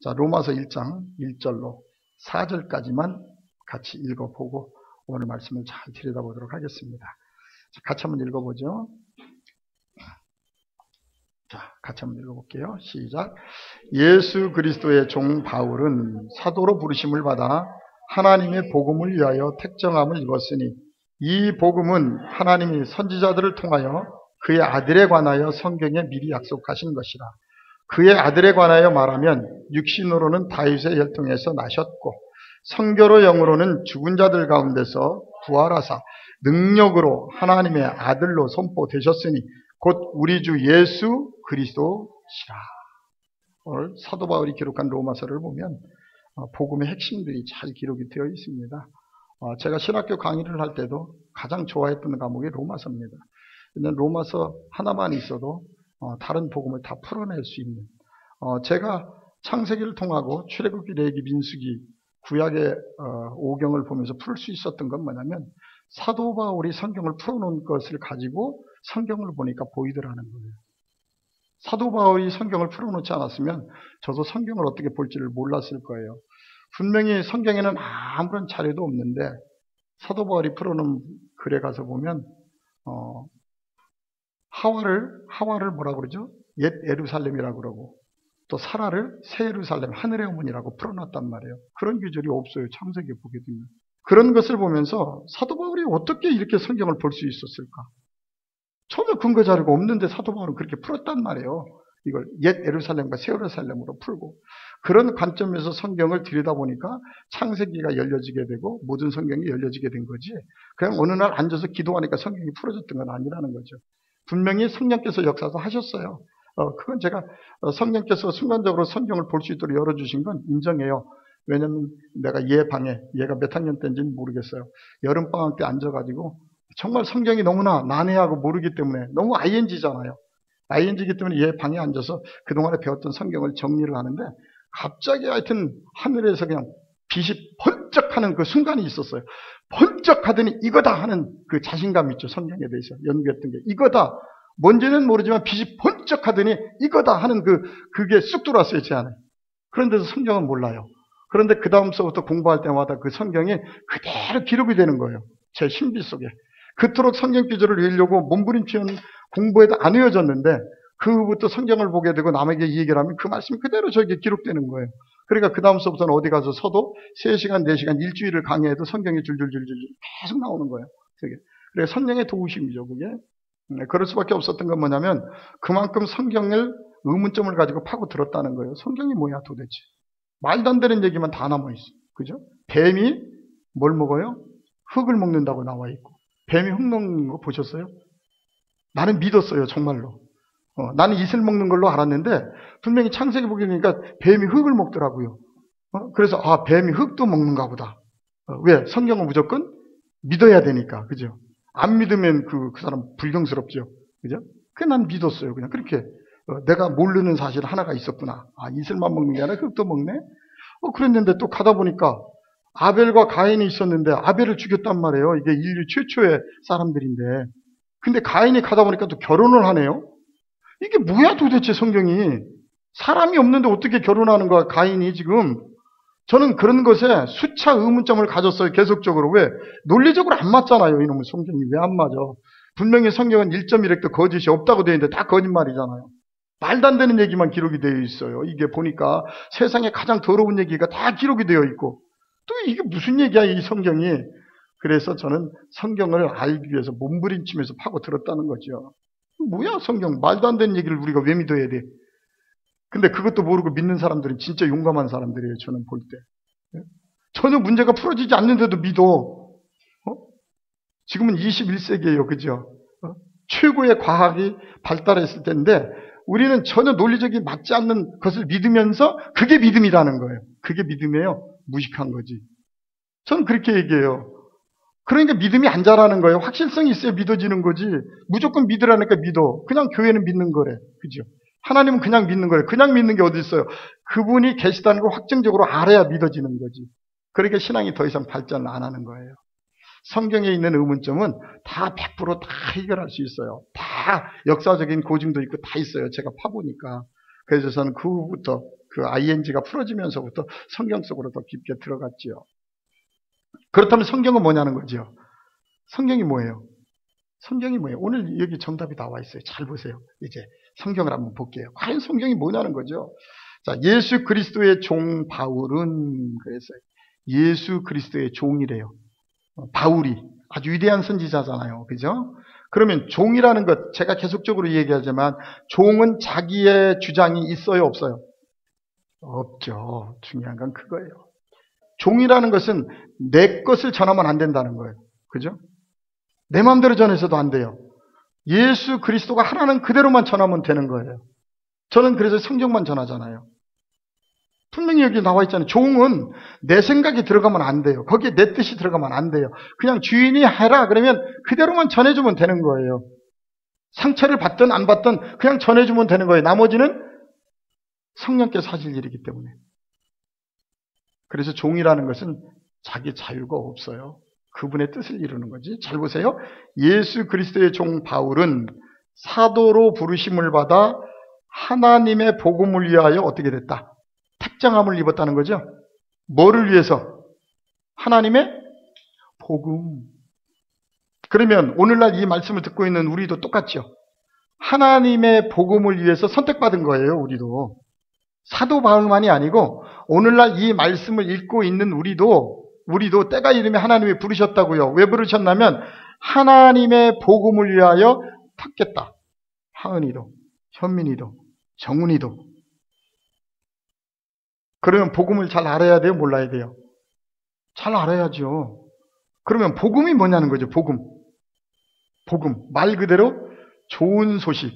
자, 로마서 1장 1절로 4절까지만 같이 읽어보고 오늘 말씀을 잘 들여다보도록 하겠습니다. 자, 같이 한번 읽어보죠. 자, 같이 한번 읽어볼게요. 시작. 예수 그리스도의 종 바울은 사도로 부르심을 받아 하나님의 복음을 위하여 택정함을 입었으니 이 복음은 하나님이 선지자들을 통하여 그의 아들에 관하여 성경에 미리 약속하신 것이라. 그의 아들에 관하여 말하면 육신으로는 다윗의 혈통에서 나셨고 성교로 영으로는 죽은 자들 가운데서 부활하사 능력으로 하나님의 아들로 선포되셨으니 곧 우리 주 예수 그리스도시라. 오늘 사도 바울이 기록한 로마서를 보면 복음의 핵심들이 잘 기록이 되어 있습니다. 제가 신학교 강의를 할 때도 가장 좋아했던 과목이 로마서입니다. 로마서 하나만 있어도 다른 복음을 다 풀어낼 수 있는, 제가 창세기를 통하고 출애굽기, 레위기, 민수기, 구약의 오경을 보면서 풀 수 있었던 건 뭐냐면 사도 바울이 성경을 풀어놓은 것을 가지고 성경을 보니까 보이더라는 거예요. 사도 바울이 성경을 풀어놓지 않았으면 저도 성경을 어떻게 볼지를 몰랐을 거예요. 분명히 성경에는 아무런 자료도 없는데 사도 바울이 풀어놓은 글에 가서 보면 하와를 뭐라고 그러죠? 옛 예루살렘이라고 그러고 또 사라를 새 예루살렘, 하늘의 어머니라고 풀어놨단 말이에요. 그런 규절이 없어요. 창세기에 보게 되면. 그런 것을 보면서 사도 바울이 어떻게 이렇게 성경을 볼 수 있었을까? 전혀 근거 자료가 없는데 사도 바울은 그렇게 풀었단 말이에요. 이걸 옛 예루살렘과 새 예루살렘으로 풀고, 그런 관점에서 성경을 들여다보니까 창세기가 열려지게 되고 모든 성경이 열려지게 된 거지, 그냥 어느 날 앉아서 기도하니까 성경이 풀어졌던 건 아니라는 거죠. 분명히 성령께서 역사도 하셨어요. 그건 제가 성령께서 순간적으로 성경을 볼 수 있도록 열어주신 건 인정해요. 왜냐면 내가 얘 방에, 얘가 몇 학년 때인지는 모르겠어요. 여름방학 때 앉아가지고 정말 성경이 너무나 난해하고 모르기 때문에, 너무 ING잖아요. ING이기 때문에 얘 방에 앉아서 그동안에 배웠던 성경을 정리를 하는데 갑자기 하여튼 하늘에서 그냥 빛이 번쩍하는 그 순간이 있었어요. 번쩍하더니 이거다 하는 그 자신감 있죠. 성경에 대해서 연구했던 게 이거다. 뭔지는 모르지만 빛이 번쩍하더니 이거다 하는 그게 쑥 들어왔어요, 제 안에. 그런데도 성경은 몰라요. 그런데 그 다음서부터 공부할 때마다 그 성경이 그대로 기록이 되는 거예요. 제 신비 속에. 그토록 성경 기절을 외우려고 몸부림치는 공부에도 안 외워졌는데 그 후부터 성경을 보게 되고 남에게 이 얘기를 하면 그 말씀이 그대로 저에게 기록되는 거예요. 그러니까 그 다음서부터는 어디 가서 서도 3시간, 4시간, 일주일을 강의해도 성경이 줄줄줄줄 계속 나오는 거예요. 그게. 그래서 성령의 도우심이죠, 그게. 그럴 수밖에 없었던 건 뭐냐면 그만큼 성경을 의문점을 가지고 파고 들었다는 거예요. 성경이 뭐야 도대체. 말도 안 되는 얘기만 다 남아있어. 그죠? 뱀이 뭘 먹어요? 흙을 먹는다고 나와 있고. 뱀이 흙 먹는 거 보셨어요? 나는 믿었어요, 정말로. 나는 이슬 먹는 걸로 알았는데 분명히 창세기 보게 되니까 뱀이 흙을 먹더라고요. 그래서 뱀이 흙도 먹는가 보다. 왜? 성경은 무조건 믿어야 되니까. 그죠? 안 믿으면 그 사람 불경스럽죠. 그죠? 난 믿었어요. 그냥 그렇게. 내가 모르는 사실 하나가 있었구나. 이슬만 먹는 게 아니라 흙도 먹네? 그랬는데 또 가다 보니까 아벨과 가인이 있었는데 아벨을 죽였단 말이에요. 이게 인류 최초의 사람들인데. 근데 가인이 가다 보니까 또 결혼을 하네요. 이게 뭐야 도대체 성경이. 사람이 없는데 어떻게 결혼하는 거야 가인이 지금. 저는 그런 것에 수차 의문점을 가졌어요. 계속적으로. 왜? 논리적으로 안 맞잖아요. 이놈의 성경이 왜 안 맞아. 분명히 성경은 1.1획도 거짓이 없다고 되어 있는데 다 거짓말이잖아요. 말도 안 되는 얘기만 기록이 되어 있어요. 이게 보니까 세상에 가장 더러운 얘기가 다 기록이 되어 있고 또 이게 무슨 얘기야 이 성경이. 그래서 저는 성경을 알기 위해서 몸부림치면서 파고 들었다는 거죠. 뭐야 성경. 말도 안 되는 얘기를 우리가 왜 믿어야 돼. 근데 그것도 모르고 믿는 사람들은 진짜 용감한 사람들이에요. 저는 볼 때. 전혀 문제가 풀어지지 않는데도 믿어. 지금은 21세기예요. 그죠? 최고의 과학이 발달했을 때인데 우리는 전혀 논리적이 맞지 않는 것을 믿으면서 그게 믿음이라는 거예요. 그게 믿음이에요. 무식한 거지. 저는 그렇게 얘기해요. 그러니까 믿음이 안 자라는 거예요. 확실성이 있어야 믿어지는 거지. 무조건 믿으라니까 믿어. 그냥 교회는 믿는 거래. 그죠? 하나님은 그냥 믿는 거예요. 그냥 믿는 게 어디 있어요. 그분이 계시다는 걸 확정적으로 알아야 믿어지는 거지. 그러니까 신앙이 더 이상 발전을 안 하는 거예요. 성경에 있는 의문점은 다 100% 다 해결할 수 있어요. 다 역사적인 고증도 있고 다 있어요. 제가 파보니까. 그래서 저는 그 후부터 그 ing가 풀어지면서부터 성경 속으로 더 깊게 들어갔지요. 그렇다면 성경은 뭐냐는 거죠. 성경이 뭐예요? 성경이 뭐예요? 오늘 여기 정답이 나와 있어요. 잘 보세요. 이제 성경을 한번 볼게요. 과연 성경이 뭐냐는 거죠. 자, 예수 그리스도의 종 바울은 그랬어요. 예수 그리스도의 종이래요. 바울이 아주 위대한 선지자잖아요. 그죠? 그러면 종이라는 것, 제가 계속적으로 얘기하지만 종은 자기의 주장이 있어요, 없어요? 없죠. 중요한 건 그거예요. 종이라는 것은 내 것을 전하면 안 된다는 거예요. 그죠? 내 마음대로 전해서도 안 돼요. 예수 그리스도가 하나는 그대로만 전하면 되는 거예요. 저는 그래서 성경만 전하잖아요. 분명히 여기 나와 있잖아요. 종은 내 생각이 들어가면 안 돼요. 거기에 내 뜻이 들어가면 안 돼요. 그냥 주인이 해라 그러면 그대로만 전해주면 되는 거예요. 상처를 받든 안 받든 그냥 전해주면 되는 거예요. 나머지는 성령께서 하실 일이기 때문에. 그래서 종이라는 것은 자기 자유가 없어요. 그분의 뜻을 이루는 거지. 잘 보세요. 예수 그리스도의 종 바울은 사도로 부르심을 받아 하나님의 복음을 위하여 어떻게 됐다? 택정함을 입었다는 거죠. 뭐를 위해서? 하나님의 복음. 그러면 오늘날 이 말씀을 듣고 있는 우리도 똑같죠. 하나님의 복음을 위해서 선택받은 거예요. 우리도. 사도 바울만이 아니고 오늘날 이 말씀을 읽고 있는 우리도 때가 이르면 하나님이 부르셨다고요. 왜 부르셨냐면 하나님의 복음을 위하여 택했다. 하은이도, 현민이도, 정훈이도. 그러면 복음을 잘 알아야 돼요? 몰라야 돼요? 잘 알아야죠. 그러면 복음이 뭐냐는 거죠. 복음. 말 그대로 좋은 소식.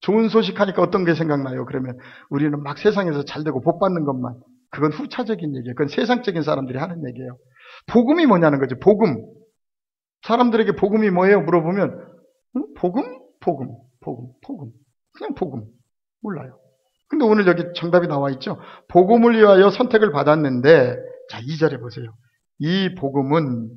좋은 소식 하니까 어떤 게 생각나요? 그러면 우리는 막 세상에서 잘 되고 복 받는 것만. 그건 후차적인 얘기예요. 그건 세상적인 사람들이 하는 얘기예요. 복음이 뭐냐는 거죠. 복음. 사람들에게 복음이 뭐예요? 물어보면 복음. 그냥 복음. 몰라요. 근데 오늘 여기 정답이 나와 있죠. 복음을 위하여 선택을 받았는데 자 2절에 보세요. 이 복음은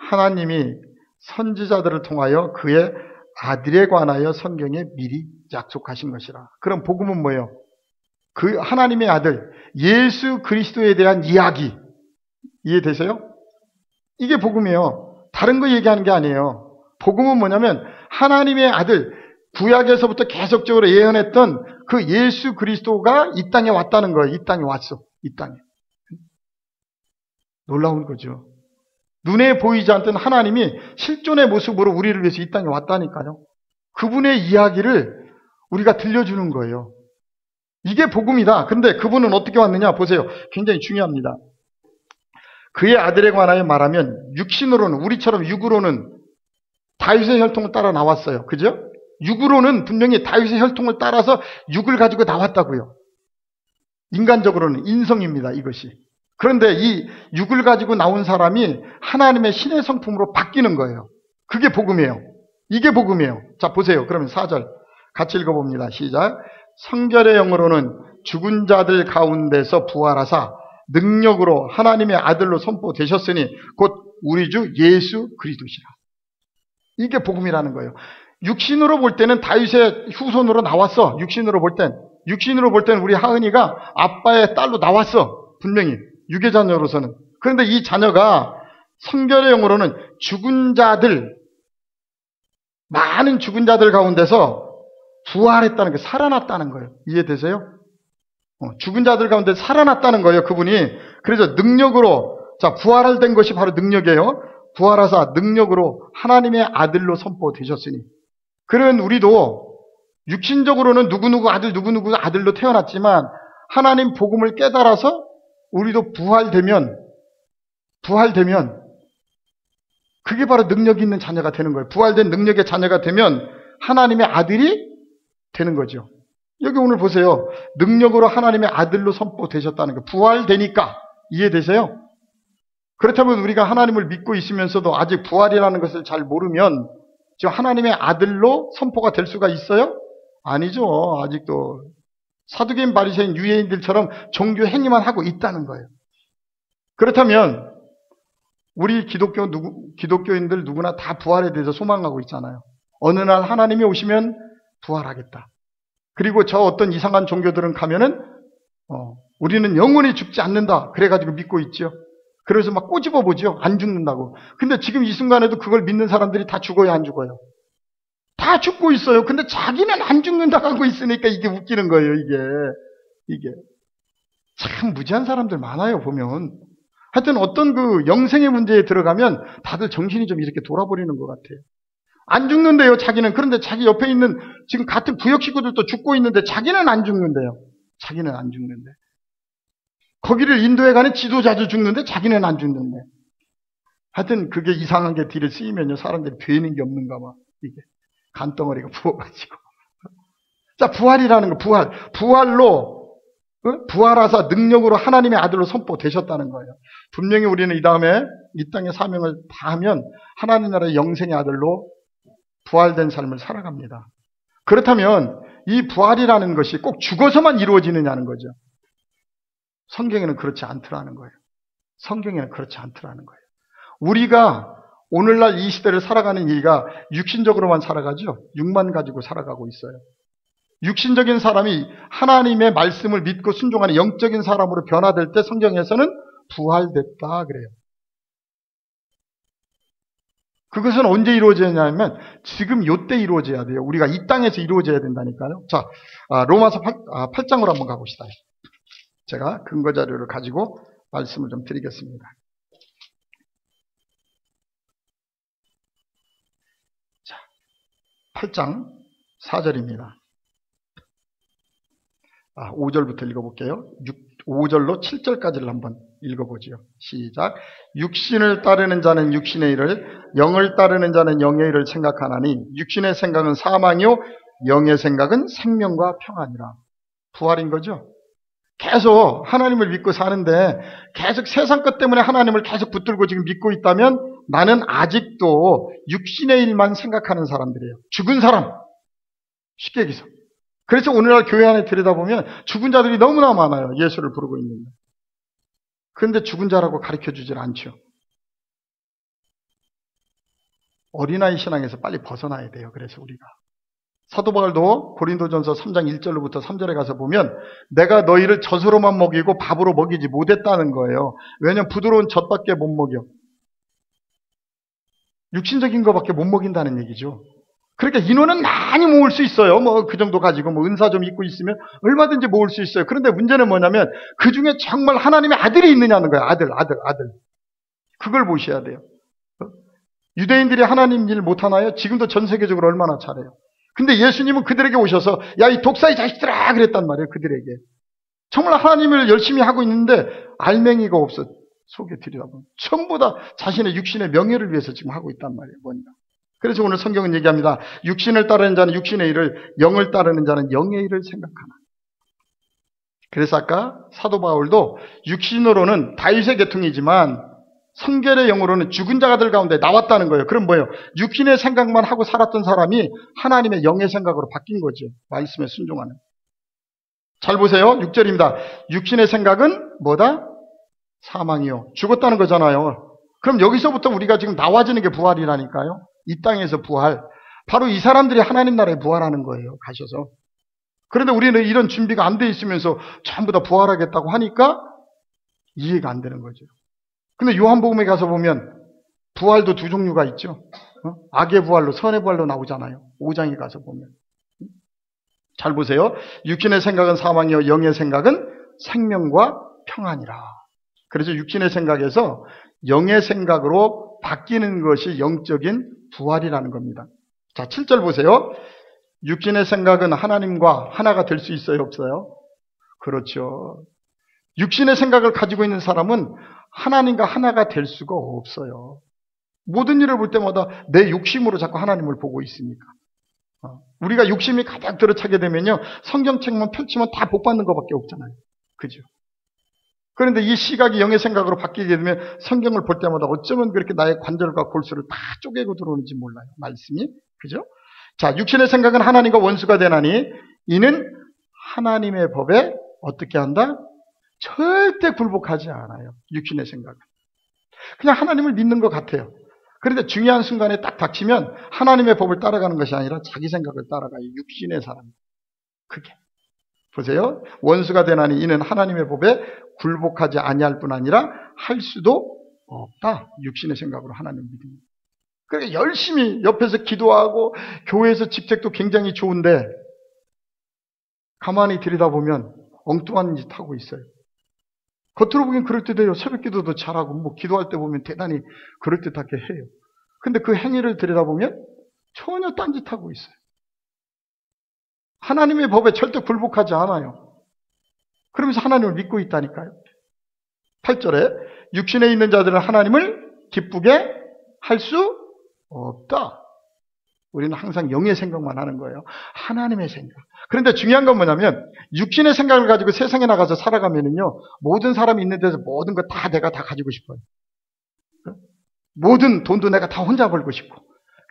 하나님이 선지자들을 통하여 그의 아들에 관하여 성경에 미리 약속하신 것이라. 그럼 복음은 뭐예요? 그 하나님의 아들 예수 그리스도에 대한 이야기. 이해되세요? 이게 복음이에요. 다른 거 얘기하는 게 아니에요. 복음은 뭐냐면 하나님의 아들 구약에서부터 계속적으로 예언했던 그 예수 그리스도가 이 땅에 왔다는 거예요. 이 땅에 왔어. 이 땅에. 놀라운 거죠. 눈에 보이지 않던 하나님이 실존의 모습으로 우리를 위해서 이 땅에 왔다니까요. 그분의 이야기를 우리가 들려주는 거예요. 이게 복음이다. 그런데 그분은 어떻게 왔느냐 보세요. 굉장히 중요합니다. 그의 아들에 관하여 말하면 육신으로는 우리처럼 육으로는 다윗의 혈통을 따라 나왔어요. 그죠? 육으로는 분명히 다윗의 혈통을 따라서 육을 가지고 나왔다고요. 인간적으로는 인성입니다. 이것이. 그런데 이 육을 가지고 나온 사람이 하나님의 신의 성품으로 바뀌는 거예요. 그게 복음이에요. 이게 복음이에요. 자 보세요. 그러면 4절 같이 읽어봅니다. 시작. 성결의 영으로는 죽은 자들 가운데서 부활하사 능력으로 하나님의 아들로 선포되셨으니 곧 우리 주 예수 그리스도시라. 이게 복음이라는 거예요. 육신으로 볼 때는 다윗의 후손으로 나왔어. 육신으로 볼 땐 우리 하은이가 아빠의 딸로 나왔어. 분명히 육의 자녀로서는. 그런데 이 자녀가 성결의 영으로는 죽은 자들, 많은 죽은 자들 가운데서 부활했다는 게 살아났다는 거예요. 이해되세요? 죽은 자들 가운데 살아났다는 거예요. 그분이. 그래서 능력으로 자 부활된 것이 바로 능력이에요. 부활하사 능력으로 하나님의 아들로 선포되셨으니. 그런 우리도 육신적으로는 누구누구 아들로 태어났지만 하나님 복음을 깨달아서 우리도 부활되면 그게 바로 능력이 있는 자녀가 되는 거예요. 부활된 능력의 자녀가 되면 하나님의 아들이 되는 거죠. 여기 오늘 보세요. 능력으로 하나님의 아들로 선포되셨다는 거. 부활되니까. 이해되세요? 그렇다면 우리가 하나님을 믿고 있으면서도 아직 부활이라는 것을 잘 모르면 지금 하나님의 아들로 선포가 될 수가 있어요? 아니죠. 아직도 사두개인 바리새인 유대인들처럼 종교 행위만 하고 있다는 거예요. 그렇다면 우리 기독교인들 누구나 다 부활에 대해서 소망하고 있잖아요. 어느 날 하나님이 오시면 부활하겠다. 그리고 저 어떤 이상한 종교들은 가면은 우리는 영원히 죽지 않는다. 그래가지고 믿고 있죠. 그래서 막 꼬집어 보죠. 안 죽는다고. 근데 지금 이 순간에도 그걸 믿는 사람들이 다 죽어요, 안 죽어요? 다 죽고 있어요. 근데 자기는 안 죽는다고 하고 있으니까 이게 웃기는 거예요, 이게. 참 무지한 사람들 많아요, 보면. 하여튼 어떤 그 영생의 문제에 들어가면 다들 정신이 좀 이렇게 돌아버리는 것 같아요. 안 죽는데요, 자기는. 그런데 자기 옆에 있는 지금 같은 구역 식구들도 죽고 있는데 자기는 안 죽는데요. 자기는 안 죽는데. 거기를 인도에 가는 지도자도 죽는데 자기는 안 죽는데. 하여튼 그게 이상한 게 뒤를 쓰이면요, 사람들이 되는 게 없는가 봐. 이게 간덩어리가 부어가지고. 자, 부활이라는 거, 부활로 부활하사 능력으로 하나님의 아들로 선포되셨다는 거예요. 분명히 우리는 이 다음에 이 땅의 사명을 다하면 하나님 나라의 영생의 아들로 부활된 삶을 살아갑니다. 그렇다면 이 부활이라는 것이 꼭 죽어서만 이루어지느냐는 거죠. 성경에는 그렇지 않더라는 거예요. 성경에는 그렇지 않더라는 거예요. 우리가 오늘날 이 시대를 살아가는 이가 육신적으로만 살아가죠. 육만 가지고 살아가고 있어요. 육신적인 사람이 하나님의 말씀을 믿고 순종하는 영적인 사람으로 변화될 때 성경에서는 부활됐다 그래요. 그것은 언제 이루어지냐면 지금 요때 이루어져야 돼요. 우리가 이 땅에서 이루어져야 된다니까요. 자, 로마서 8장으로 한번 가봅시다. 제가 근거 자료를 가지고 말씀을 좀 드리겠습니다. 자, 8장 4절입니다. 5절부터 읽어볼게요. 5절로 7절까지를 한번 읽어보지요. 시작. 육신을 따르는 자는 육신의 일을, 영을 따르는 자는 영의 일을 생각하나니 육신의 생각은 사망이요 영의 생각은 생명과 평안이라. 부활인 거죠. 계속 하나님을 믿고 사는데 계속 세상 것 때문에 하나님을 계속 붙들고 지금 믿고 있다면 나는 아직도 육신의 일만 생각하는 사람들이에요. 죽은 사람. 쉽게 얘기해서. 그래서 오늘날 교회 안에 들여다보면 죽은 자들이 너무나 많아요. 예수를 부르고 있는데. 그런데 죽은 자라고 가르쳐주질 않죠. 어린아이 신앙에서 빨리 벗어나야 돼요. 그래서 우리가. 사도 바울도 고린도전서 3장 1절로부터 3절에 가서 보면 내가 너희를 젖으로만 먹이고 밥으로 먹이지 못했다는 거예요. 왜냐하면 부드러운 젖밖에 못 먹여. 육신적인 것밖에 못 먹인다는 얘기죠. 그러니까 인원은 많이 모을 수 있어요. 그 정도 가지고 은사 좀 있고 있으면 얼마든지 모을 수 있어요. 그런데 문제는 뭐냐면 그 중에 정말 하나님의 아들이 있느냐는 거예요. 아들. 그걸 보셔야 돼요. 유대인들이 하나님 일 못하나요? 지금도 전 세계적으로 얼마나 잘해요. 근데 예수님은 그들에게 오셔서 야, 이 독사의 자식들아 그랬단 말이에요. 그들에게. 정말 하나님을 열심히 하고 있는데 알맹이가 없어. 속에 들여다보면 전부 다 자신의 육신의 명예를 위해서 지금 하고 있단 말이에요. 뭔가. 그래서 오늘 성경은 얘기합니다. 육신을 따르는 자는 육신의 일을, 영을 따르는 자는 영의 일을 생각하나. 그래서 아까 사도 바울도 육신으로는 다윗의 계통이지만 성결의 영으로는 죽은 자들 가운데 나왔다는 거예요. 그럼 뭐예요? 육신의 생각만 하고 살았던 사람이 하나님의 영의 생각으로 바뀐 거죠. 말씀에 순종하는. 잘 보세요. 6절입니다. 육신의 생각은 뭐다? 사망이요. 죽었다는 거잖아요. 그럼 여기서부터 우리가 지금 나와지는 게 부활이라니까요. 이 땅에서 부활. 바로 이 사람들이 하나님 나라에 부활하는 거예요. 가셔서. 그런데 우리는 이런 준비가 안 돼 있으면서 전부 다 부활하겠다고 하니까 이해가 안 되는 거죠. 근데 요한복음에 가서 보면 부활도 두 종류가 있죠. 악의 부활로, 선의 부활로 나오잖아요. 5장에 가서 보면. 잘 보세요. 육신의 생각은 사망이요 영의 생각은 생명과 평안이라. 그래서 육신의 생각에서 영의 생각으로 바뀌는 것이 영적인 부활이라는 겁니다. 자, 7절 보세요. 육신의 생각은 하나님과 하나가 될 수 있어요, 없어요? 그렇죠. 육신의 생각을 가지고 있는 사람은 하나님과 하나가 될 수가 없어요. 모든 일을 볼 때마다 내 욕심으로 자꾸 하나님을 보고 있으니까. 우리가 욕심이 가득 들어차게 되면요, 성경책만 펼치면 다 복받는 것밖에 없잖아요. 그죠? 그런데 이 시각이 영의 생각으로 바뀌게 되면 성경을 볼 때마다 어쩌면 그렇게 나의 관절과 골수를 다 쪼개고 들어오는지 몰라요. 말씀이. 그죠? 자, 육신의 생각은 하나님과 원수가 되나니 이는 하나님의 법에 어떻게 한다? 절대 굴복하지 않아요. 육신의 생각은. 그냥 하나님을 믿는 것 같아요. 그런데 중요한 순간에 딱 닥치면 하나님의 법을 따라가는 것이 아니라 자기 생각을 따라가요. 육신의 사람. 그래서 우리는 이 육신의 생각을 가지고 있는 사람들이에요. 그게. 보세요. 원수가 되나니 이는 하나님의 법에 굴복하지 아니할 뿐 아니라 할 수도 없다. 육신의 생각으로 하나님을 믿는. 그러니까 열심히 옆에서 기도하고 교회에서 직책도 굉장히 좋은데 가만히 들여다보면 엉뚱한 짓 하고 있어요. 겉으로 보기엔 그럴듯해요. 새벽기도도 잘하고 뭐 기도할 때 보면 대단히 그럴듯하게 해요. 근데 그 행위를 들여다보면 전혀 딴짓하고 있어요. 하나님의 법에 절대 굴복하지 않아요. 그러면서 하나님을 믿고 있다니까요. 8절에 육신에 있는 자들은 하나님을 기쁘게 할 수 없다. 우리는 항상 영의 생각만 하는 거예요. 하나님의 생각. 그런데 중요한 건 뭐냐면 육신의 생각을 가지고 세상에 나가서 살아가면은요, 모든 사람이 있는 데서 모든 거 다 내가 다 가지고 싶어요. 모든 돈도 내가 다 혼자 벌고 싶고.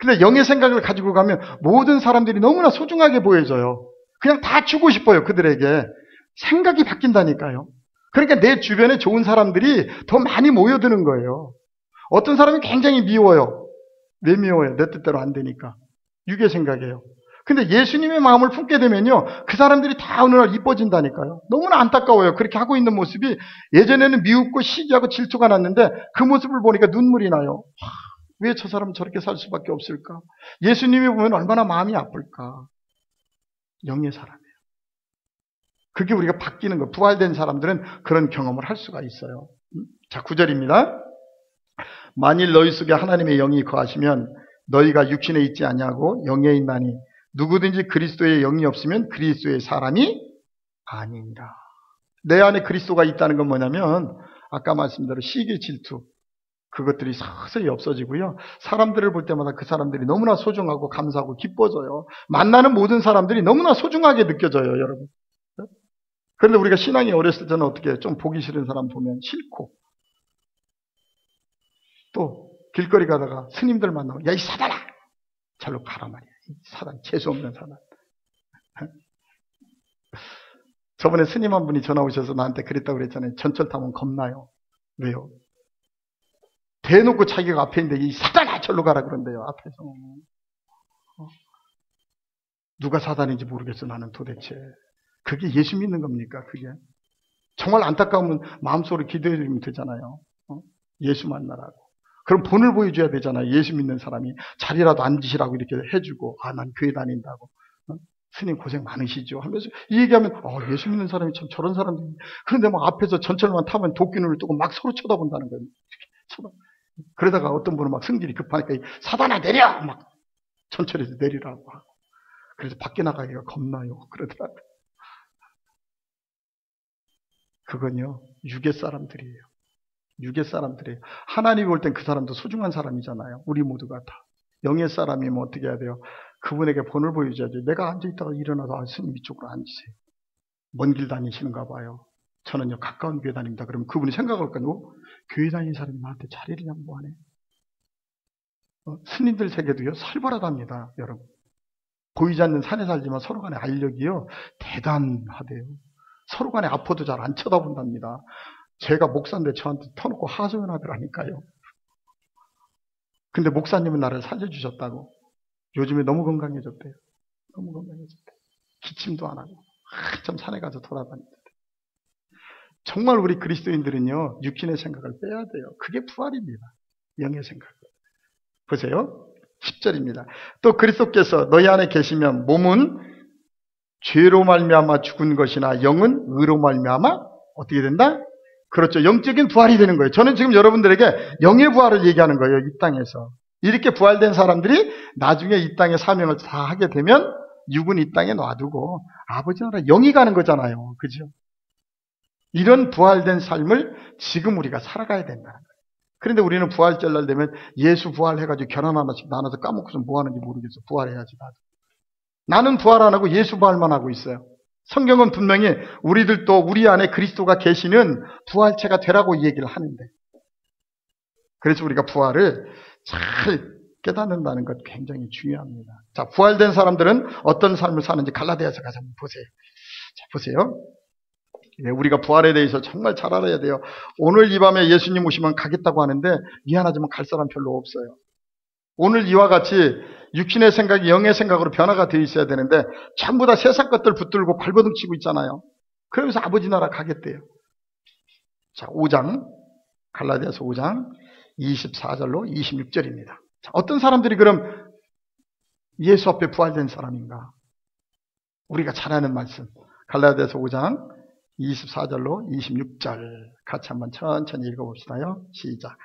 근데 영의 생각을 가지고 가면 모든 사람들이 너무나 소중하게 보여져요. 그냥 다 주고 싶어요, 그들에게. 생각이 바뀐다니까요. 그러니까 내 주변에 좋은 사람들이 더 많이 모여드는 거예요. 어떤 사람이 굉장히 미워요. 왜 미워요? 내 뜻대로 안 되니까. 육의 생각이에요. 근데 예수님의 마음을 품게 되면요, 그 사람들이 다 어느 날 이뻐진다니까요. 너무나 안타까워요. 그렇게 하고 있는 모습이. 예전에는 미웃고 시기하고 질투가 났는데 그 모습을 보니까 눈물이 나요. 왜 저 사람은 저렇게 살 수밖에 없을까? 예수님이 보면 얼마나 마음이 아플까? 영의 사람이에요. 그게 우리가 바뀌는 거. 부활된 사람들은 그런 경험을 할 수가 있어요. 자, 9절입니다. 만일 너희 속에 하나님의 영이 거하시면 너희가 육신에 있지 아니하고 영에 있나니 누구든지 그리스도의 영이 없으면 그리스도의 사람이 아니니라. 내 안에 그리스도가 있다는 건 뭐냐면 아까 말씀대로 시기 질투 그것들이 서서히 없어지고요. 사람들을 볼 때마다 그 사람들이 너무나 소중하고 감사하고 기뻐져요. 만나는 모든 사람들이 너무나 소중하게 느껴져요, 여러분. 그런데 우리가 신앙이 어렸을 때는 어떻게 해요? 좀 보기 싫은 사람 보면 싫고 또 길거리 가다가 스님들 만나면 야, 이 사단아! 잘로 가라 말이야. 이 사단, 재수없는 사단. 저번에 스님 한 분이 전화 오셔서 나한테 그랬다고 그랬잖아요. 전철 타면 겁나요. 왜요? 대놓고 자기가 앞에 있는데 이 사단아! 절로 가라 그런대요. 앞에서. 누가 사단인지 모르겠어 나는 도대체. 그게 예수 믿는 겁니까? 그게. 정말 안타까우면 마음속으로 기도해 드리면 되잖아요. 예수 만나라고. 그럼 본을 보여줘야 되잖아요. 예수 믿는 사람이. 자리라도 앉으시라고 이렇게 해주고, 아, 난 교회 다닌다고. 스님 고생 많으시죠? 하면서 이 얘기하면, 예수 믿는 사람이 참 저런 사람들이. 그런데 막 앞에서 전철만 타면 도끼눈을 뜨고 막 서로 쳐다본다는 거예요. 그러다가 어떤 분은 막 성질이 급하니까, 사단아 내려! 막 전철에서 내리라고 하고. 그래서 밖에 나가기가 겁나요. 그러더라고요. 그건요, 육의 사람들이에요. 육의 사람들이에요. 하나님이 볼 땐 그 사람도 소중한 사람이잖아요. 우리 모두가 다. 영의 사람이면 어떻게 해야 돼요? 그분에게 본을 보여줘야죠. 내가 앉아있다가 일어나서 스님 이쪽으로 앉으세요. 먼 길 다니시는가 봐요. 저는요 가까운 교회 다닙니다. 그러면 그분이 생각할 거예요. 교회 다니는 사람이 나한테 자리를 양보하네. 스님들 세계도요 살벌하답니다. 여러분. 보이지 않는 산에 살지만 서로 간의 알력이요 대단하대요. 서로 간에 아파도 잘 안 쳐다본답니다. 제가 목사인데 저한테 터놓고 하소연하더라니까요. 근데 목사님은 나를 살려주셨다고. 요즘에 너무 건강해졌대요. 너무 건강해졌대요. 기침도 안 하고 한참 산에 가서 돌아다니는데. 정말 우리 그리스도인들은요 육신의 생각을 빼야 돼요. 그게 부활입니다. 영의 생각을. 보세요. 10절입니다. 또 그리스도께서 너희 안에 계시면 몸은 죄로 말미암아 죽은 것이나 영은 의로 말미암아 어떻게 된다? 그렇죠. 영적인 부활이 되는 거예요. 저는 지금 여러분들에게 영의 부활을 얘기하는 거예요. 이 땅에서. 이렇게 부활된 사람들이 나중에 이 땅의 사명을 다 하게 되면 육은 이 땅에 놔두고 아버지 나라 영이 가는 거잖아요. 그죠? 이런 부활된 삶을 지금 우리가 살아가야 된다는 거예요. 그런데 우리는 부활절날 되면 예수 부활해가지고 결혼 하나씩 나눠서 까먹고서 뭐 하는지 모르겠어. 부활해야지 나도. 나는 부활 안 하고 예수 부활만 하고 있어요. 성경은 분명히 우리들도 우리 안에 그리스도가 계시는 부활체가 되라고 얘기를 하는데, 그래서 우리가 부활을 잘 깨닫는다는 것 굉장히 중요합니다. 자, 부활된 사람들은 어떤 삶을 사는지 갈라디아서 가서 한번 보세요. 자, 보세요. 우리가 부활에 대해서 정말 잘 알아야 돼요. 오늘 이 밤에 예수님 오시면 가겠다고 하는데 미안하지만 갈 사람 별로 없어요. 오늘 이와 같이 육신의 생각이 영의 생각으로 변화가 되어 있어야 되는데 전부 다 세상 것들 붙들고 발버둥 치고 있잖아요. 그러면서 아버지 나라 가겠대요. 자, 5장, 갈라디아서 5장 24절로 26절입니다. 자, 어떤 사람들이 그럼 예수 앞에 부활된 사람인가? 우리가 잘 아는 말씀. 갈라디아서 5장 24절로 26절 같이 한번 천천히 읽어봅시다요. 시작.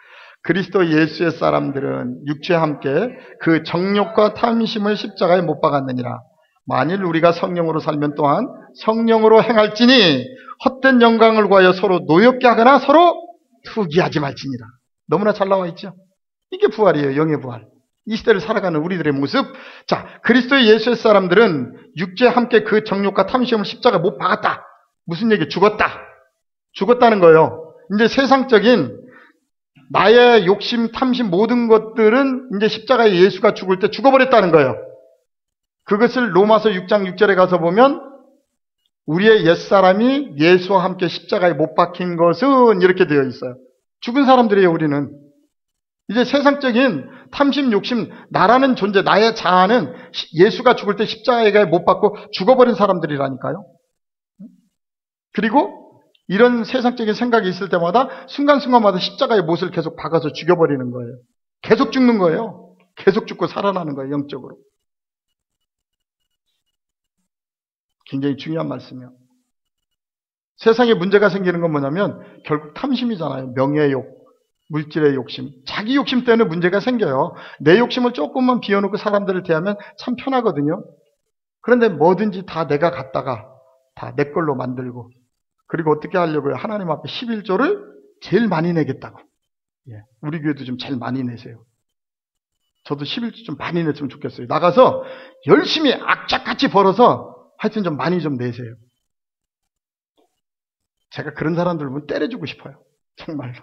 그리스도 예수의 사람들은 육체와 함께 그 정욕과 탐심을 십자가에 못 박았느니라. 만일 우리가 성령으로 살면 또한 성령으로 행할지니 헛된 영광을 구하여 서로 노엽게 하거나 서로 투기하지 말지니라. 너무나 잘 나와 있죠. 이게 부활이에요. 영의 부활. 이 시대를 살아가는 우리들의 모습. 자, 그리스도의 예수의 사람들은 육체와 함께 그 정욕과 탐심을 십자가에 못 박았다. 무슨 얘기? 죽었다. 죽었다는 거예요. 이제 세상적인 나의 욕심, 탐심 모든 것들은 이제 십자가에 예수가 죽을 때 죽어버렸다는 거예요. 그것을 로마서 6장 6절에 가서 보면 우리의 옛사람이 예수와 함께 십자가에 못 박힌 것은 이렇게 되어 있어요. 죽은 사람들이에요, 우리는. 이제 세상적인 탐심, 욕심, 나라는 존재, 나의 자아는 예수가 죽을 때 십자가에 못 박고 죽어버린 사람들이라니까요. 그리고 이런 세상적인 생각이 있을 때마다 순간순간마다 십자가의 못을 계속 박아서 죽여버리는 거예요. 계속 죽는 거예요. 계속 죽고 살아나는 거예요, 영적으로. 굉장히 중요한 말씀이에요. 세상에 문제가 생기는 건 뭐냐면 결국 탐심이잖아요. 명예욕, 물질의 욕심, 자기 욕심 때문에 문제가 생겨요. 내 욕심을 조금만 비워놓고 사람들을 대하면 참 편하거든요. 그런데 뭐든지 다 내가 갖다가 다 내 걸로 만들고, 그리고 어떻게 하려고요? 하나님 앞에 11조를 제일 많이 내겠다고. 예, 우리 교회도 좀 제일 많이 내세요. 저도 11조 좀 많이 냈으면 좋겠어요. 나가서 열심히 악착같이 벌어서 하여튼 좀 많이 좀 내세요. 제가 그런 사람들 보면 때려주고 싶어요. 정말로.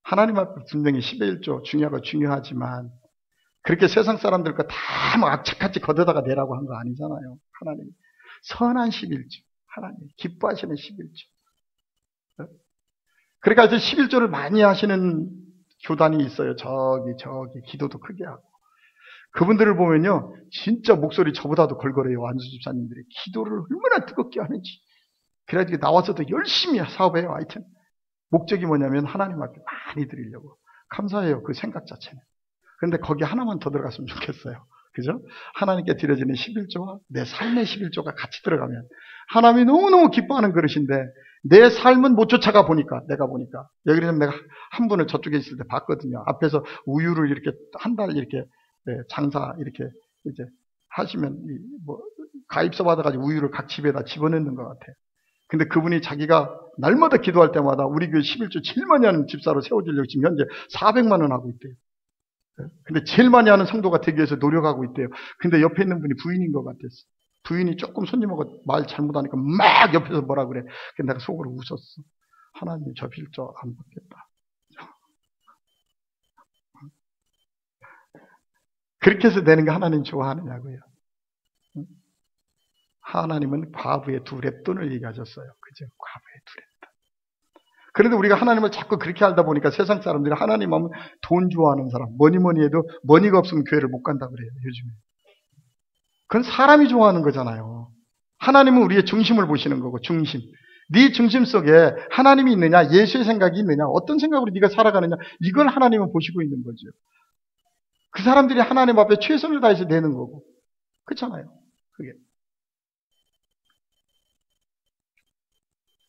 하나님 앞에 분명히 11조 중요하지만 그렇게 세상 사람들과 다 뭐 악착같이 걷어다가 내라고 한 거 아니잖아요. 하나님 선한 11조, 하나님 기뻐하시는 11조. 그러니까 이제 11조를 많이 하시는 교단이 있어요. 저기 기도도 크게 하고. 그분들을 보면요, 진짜 목소리 저보다도 걸걸해요. 안수 집사님들이 기도를 얼마나 뜨겁게 하는지. 그래가지고 나와서도 열심히 사업해요. 하여튼 목적이 뭐냐면 하나님 앞에 많이 드리려고. 감사해요. 그 생각 자체는. 그런데 거기 하나만 더 들어갔으면 좋겠어요. 그죠? 하나님께 드려지는 11조와 내 삶의 11조가 같이 들어가면 하나님이 너무너무 기뻐하는 그릇인데 내 삶은 못 쫓아가 보니까 내가 여기는 내가 한 분을 저쪽에 있을 때 봤거든요. 앞에서 우유를 이렇게 한 달 이렇게 장사 이렇게 이제 하시면 뭐 가입서 받아가지고 우유를 각 집에다 집어넣는 것 같아요. 근데 그분이 자기가 날마다 기도할 때마다 우리 교회 11조 제일 많이 하는 집사로 세워주려고 지금 현재 400만 원 하고 있대요. 근데 제일 많이 하는 성도가 되기 위해서 노력하고 있대요. 근데 옆에 있는 분이 부인인 것 같았어. 부인이 조금 손님하고 말 잘못하니까 막 옆에서 뭐라 그래. 근데 내가 속으로 웃었어. 하나님 저 11조 안 받겠다. 그렇게 해서 내는 거 하나님 좋아하느냐고요. 하나님은 과부의 두 랩돈을 얘기하셨어요. 그죠? 과부의 두 랩돈. 그런데 우리가 하나님을 자꾸 그렇게 알다 보니까 세상 사람들이 하나님 하면 돈 좋아하는 사람, 뭐니 해도 머니가 없으면 교회를 못 간다 그래요, 요즘에. 그건 사람이 좋아하는 거잖아요. 하나님은 우리의 중심을 보시는 거고, 중심. 네 중심 속에 하나님이 있느냐, 예수의 생각이 있느냐, 어떤 생각으로 네가 살아가느냐, 이걸 하나님은 보시고 있는 거죠. 그 사람들이 하나님 앞에 최선을 다해서 내는 거고. 그렇잖아요. 그게.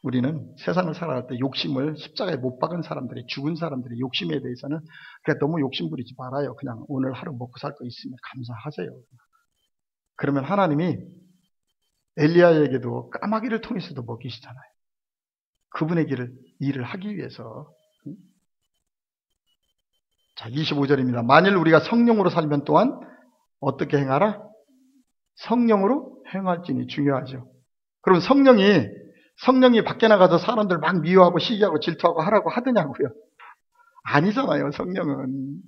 우리는 세상을 살아갈 때 욕심을 십자가에 못 박은 사람들이, 죽은 사람들의 욕심에 대해서는 그냥 너무 욕심 부리지 말아요. 그냥 오늘 하루 먹고 살 거 있으면 감사하세요. 그러면 하나님이 엘리야에게도 까마귀를 통해서도 먹이시잖아요. 그분의 일을 하기 위해서. 자, 25절입니다. 만일 우리가 성령으로 살면 또한 어떻게 행하라? 성령으로 행할지니 중요하죠. 그럼 성령이 밖에 나가서 사람들 막 미워하고 시기하고 질투하고 하라고 하더냐고요. 아니잖아요, 성령은.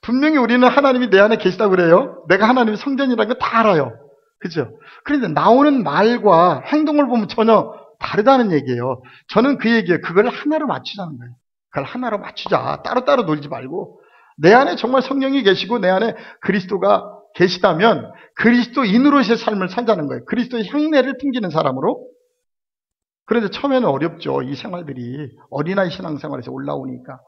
분명히 우리는 하나님이 내 안에 계시다고 그래요. 내가 하나님의 성전이라는 거 다 알아요. 그죠? 그런데 나오는 말과 행동을 보면 전혀 다르다는 얘기예요. 저는 그 얘기예요. 그걸 하나로 맞추자는 거예요. 그걸 하나로 맞추자. 따로따로 놀지 말고 내 안에 정말 성령이 계시고 내 안에 그리스도가 계시다면 그리스도인으로서의 삶을 산다는 거예요. 그리스도의 향내를 풍기는 사람으로. 그런데 처음에는 어렵죠. 이 생활들이 어린아이 신앙생활에서 올라오니까.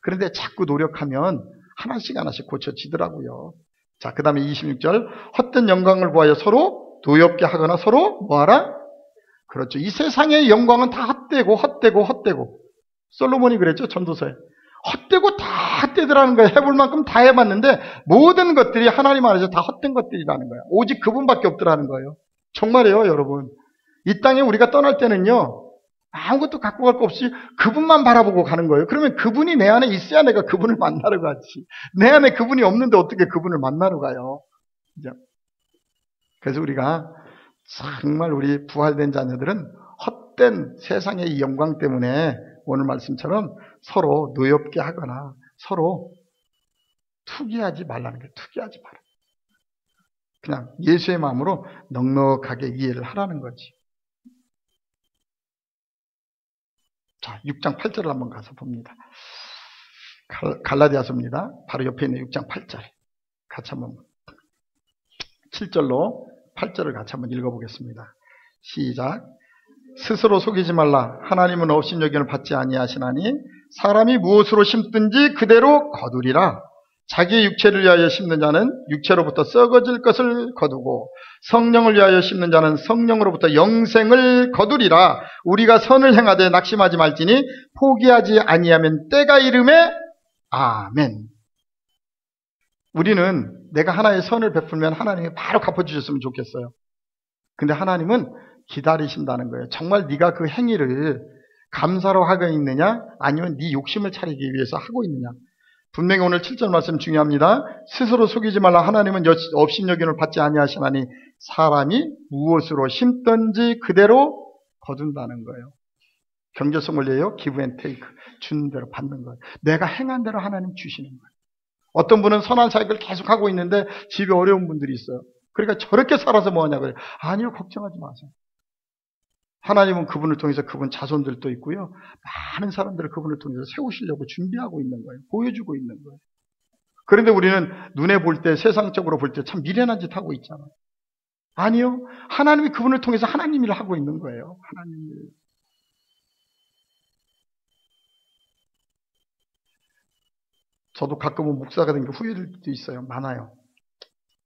그런데 자꾸 노력하면 하나씩 하나씩 고쳐지더라고요. 자, 그 다음에 26절. 헛된 영광을 구하여 서로 노엽게 하거나 서로 뭐하라? 그렇죠. 이 세상의 영광은 다 헛되고. 솔로몬이 그랬죠. 전도서에. 헛되고 다 헛되더라는 거예요. 해볼 만큼 다 해봤는데 모든 것들이 하나님 안에서 다 헛된 것들이라는 거예요. 오직 그분밖에 없더라는 거예요. 정말이에요, 여러분. 이 땅에 우리가 떠날 때는요. 아무것도 갖고 갈 거 없이 그분만 바라보고 가는 거예요. 그러면 그분이 내 안에 있어야 내가 그분을 만나러 가지. 내 안에 그분이 없는데 어떻게 그분을 만나러 가요? 그래서 우리가 정말 우리 부활된 자녀들은 헛된 세상의 이 영광 때문에 오늘 말씀처럼 서로 노엽게 하거나 서로 투기하지 말라는 거예요. 투기하지 마라. 그냥 예수의 마음으로 넉넉하게 이해를 하라는 거지. 자, 6장 8절을 한번 가서 봅니다. 갈라디아서입니다. 바로 옆에 있는 6장 8절. 같이 한번 7절로 8절을 같이 한번 읽어보겠습니다. 시작. 스스로 속이지 말라. 하나님은 업신여김을 받지 아니하시나니 사람이 무엇으로 심든지 그대로 거두리라. 자기의 육체를 위하여 심는 자는 육체로부터 썩어질 것을 거두고 성령을 위하여 심는 자는 성령으로부터 영생을 거두리라. 우리가 선을 행하되 낙심하지 말지니 포기하지 아니하면 때가 이르매 아멘. 우리는 내가 하나의 선을 베풀면 하나님이 바로 갚아주셨으면 좋겠어요. 근데 하나님은 기다리신다는 거예요. 정말 네가 그 행위를 감사로 하고 있느냐 아니면 네 욕심을 차리기 위해서 하고 있느냐. 분명히 오늘 7절 말씀 중요합니다. 스스로 속이지 말라. 하나님은 업신여김을 받지 아니하시나니 사람이 무엇으로 심든지 그대로 거둔다는 거예요. 경제성을 내요. 기브 앤 테이크. 주는 대로 받는 거예요. 내가 행한 대로 하나님 주시는 거예요. 어떤 분은 선한 사역을 계속 하고 있는데 집에 어려운 분들이 있어요. 그러니까 저렇게 살아서 뭐하냐고요. 아니요, 걱정하지 마세요. 하나님은 그분을 통해서 그분 자손들도 있고요. 많은 사람들을 그분을 통해서 세우시려고 준비하고 있는 거예요. 보여주고 있는 거예요. 그런데 우리는 눈에 볼 때, 세상적으로 볼 때 참 미련한 짓 하고 있잖아요. 아니요. 하나님이 그분을 통해서 하나님 일을 하고 있는 거예요. 하나님 일. 저도 가끔은 목사가 된 게 후회될도 있어요. 많아요.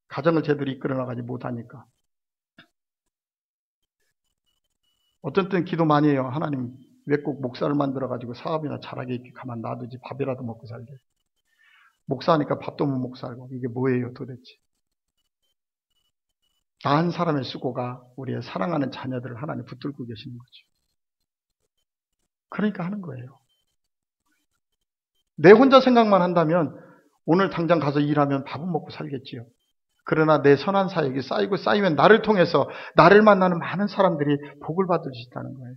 가정을 제대로 이끌어 나가지 못하니까. 어떤 때는 기도 많이 해요. 하나님 왜 꼭 목사를 만들어가지고 사업이나 잘하게 이렇게 가만 놔두지. 밥이라도 먹고 살게. 목사하니까 밥도 못 먹고 살고. 이게 뭐예요 도대체. 나 한 사람의 수고가 우리의 사랑하는 자녀들을 하나님 붙들고 계시는 거죠. 그러니까 하는 거예요. 내 혼자 생각만 한다면 오늘 당장 가서 일하면 밥은 먹고 살겠지요. 그러나 내 선한 사역이 쌓이고 쌓이면 나를 통해서 나를 만나는 많은 사람들이 복을 받을 수 있다는 거예요.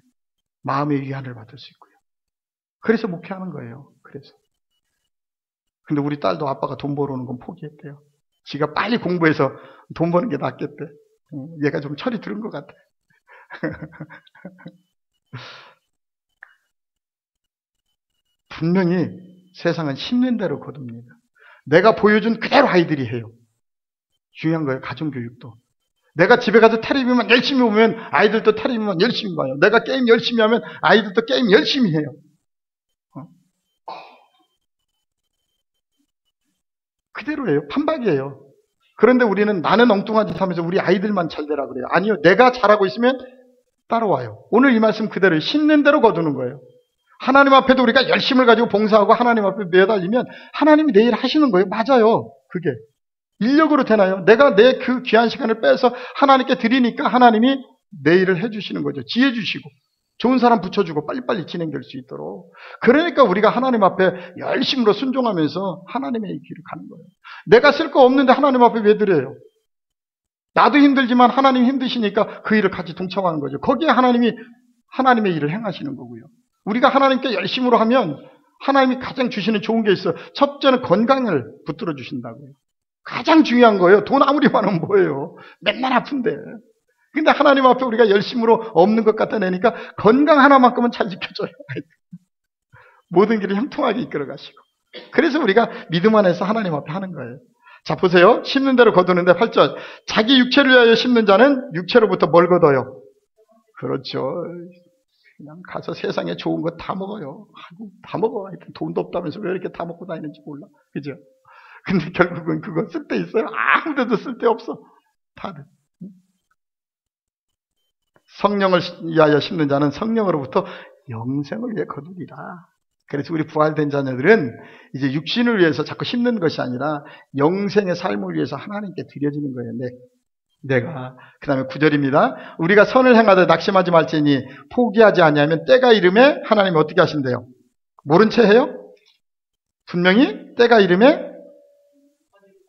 마음의 위안을 받을 수 있고요. 그래서 목회하는 거예요. 그래서. 근데 우리 딸도 아빠가 돈 벌어오는 건 포기했대요. 지가 빨리 공부해서 돈 버는 게 낫겠대. 얘가 좀 철이 들은 것 같아. 분명히 세상은 심는 대로 거둡니다. 내가 보여준 그대로 아이들이 해요. 중요한 거예요. 가정교육도. 내가 집에 가서 텔레비만 열심히 보면 아이들도 텔레비만 열심히 봐요. 내가 게임 열심히 하면 아이들도 게임 열심히 해요. 그대로예요. 판박이에요. 그런데 우리는 나는 엉뚱한 짓 하면서 우리 아이들만 잘 되라 그래요. 아니요. 내가 잘하고 있으면 따라와요. 오늘 이 말씀 그대로 심는 대로 거두는 거예요. 하나님 앞에도 우리가 열심을 가지고 봉사하고 하나님 앞에 매달리면 하나님이 내 일 하시는 거예요. 맞아요. 그게. 인력으로 되나요? 내가 내 그 귀한 시간을 빼서 하나님께 드리니까 하나님이 내 일을 해주시는 거죠. 지혜 주시고 좋은 사람 붙여주고 빨리빨리 진행될 수 있도록. 그러니까 우리가 하나님 앞에 열심으로 순종하면서 하나님의 길을 가는 거예요. 내가 쓸 거 없는데 하나님 앞에 왜 드려요? 나도 힘들지만 하나님 힘드시니까 그 일을 같이 동참하는 거죠. 거기에 하나님이 하나님의 일을 행하시는 거고요. 우리가 하나님께 열심으로 하면 하나님이 가장 주시는 좋은 게 있어요. 첫째는 건강을 붙들어 주신다고요. 가장 중요한 거예요. 돈 아무리 많으면 뭐예요? 맨날 아픈데. 근데 하나님 앞에 우리가 열심으로 없는 것 갖다 내니까 건강 하나만큼은 잘 지켜줘요. 모든 길을 형통하게 이끌어 가시고. 그래서 우리가 믿음 안에서 하나님 앞에 하는 거예요. 자, 보세요. 심는 대로 거두는데 8절. 자기 육체를 위하여 심는 자는 육체로부터 뭘 거둬요? 그렇죠. 그냥 가서 세상에 좋은 거 다 먹어요. 아이고, 다 먹어. 돈도 없다면서 왜 이렇게 다 먹고 다니는지 몰라. 그죠? 근데 결국은 그거 쓸데 있어요? 아무 데도 쓸데 없어. 다들. 성령을 위하여 심는 자는 성령으로부터 영생을 위해 거두리라. 그래서 우리 부활된 자녀들은 이제 육신을 위해서 자꾸 심는 것이 아니라 영생의 삶을 위해서 하나님께 드려지는 거예요. 내가. 그 다음에 9절입니다. 우리가 선을 행하되 낙심하지 말지니 포기하지 아니하면 때가 이름에 하나님이 어떻게 하신대요? 모른 채 해요? 분명히 때가 이름에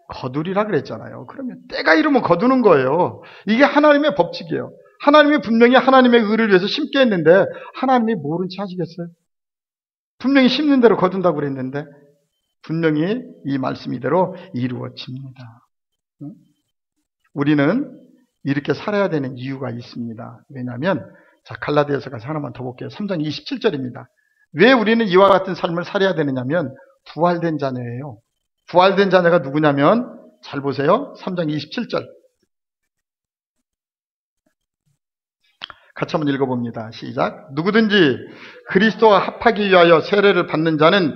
거두리라 그랬잖아요. 그러면 때가 이르면 거두는 거예요. 이게 하나님의 법칙이에요. 하나님이 분명히 하나님의 의를 위해서 심게 했는데 하나님이 모른 채 하시겠어요? 분명히 심는 대로 거둔다고 그랬는데 분명히 이 말씀 이대로 이루어집니다. 우리는 이렇게 살아야 되는 이유가 있습니다. 왜냐하면 자, 갈라디아서 가서 하나만 더 볼게요. 3장 27절입니다. 왜 우리는 이와 같은 삶을 살아야 되느냐면 부활된 자녀예요. 부활된 자녀가 누구냐면 잘 보세요. 3장 27절. 같이 한번 읽어봅니다. 시작. 누구든지 그리스도와 합하기 위하여 세례를 받는 자는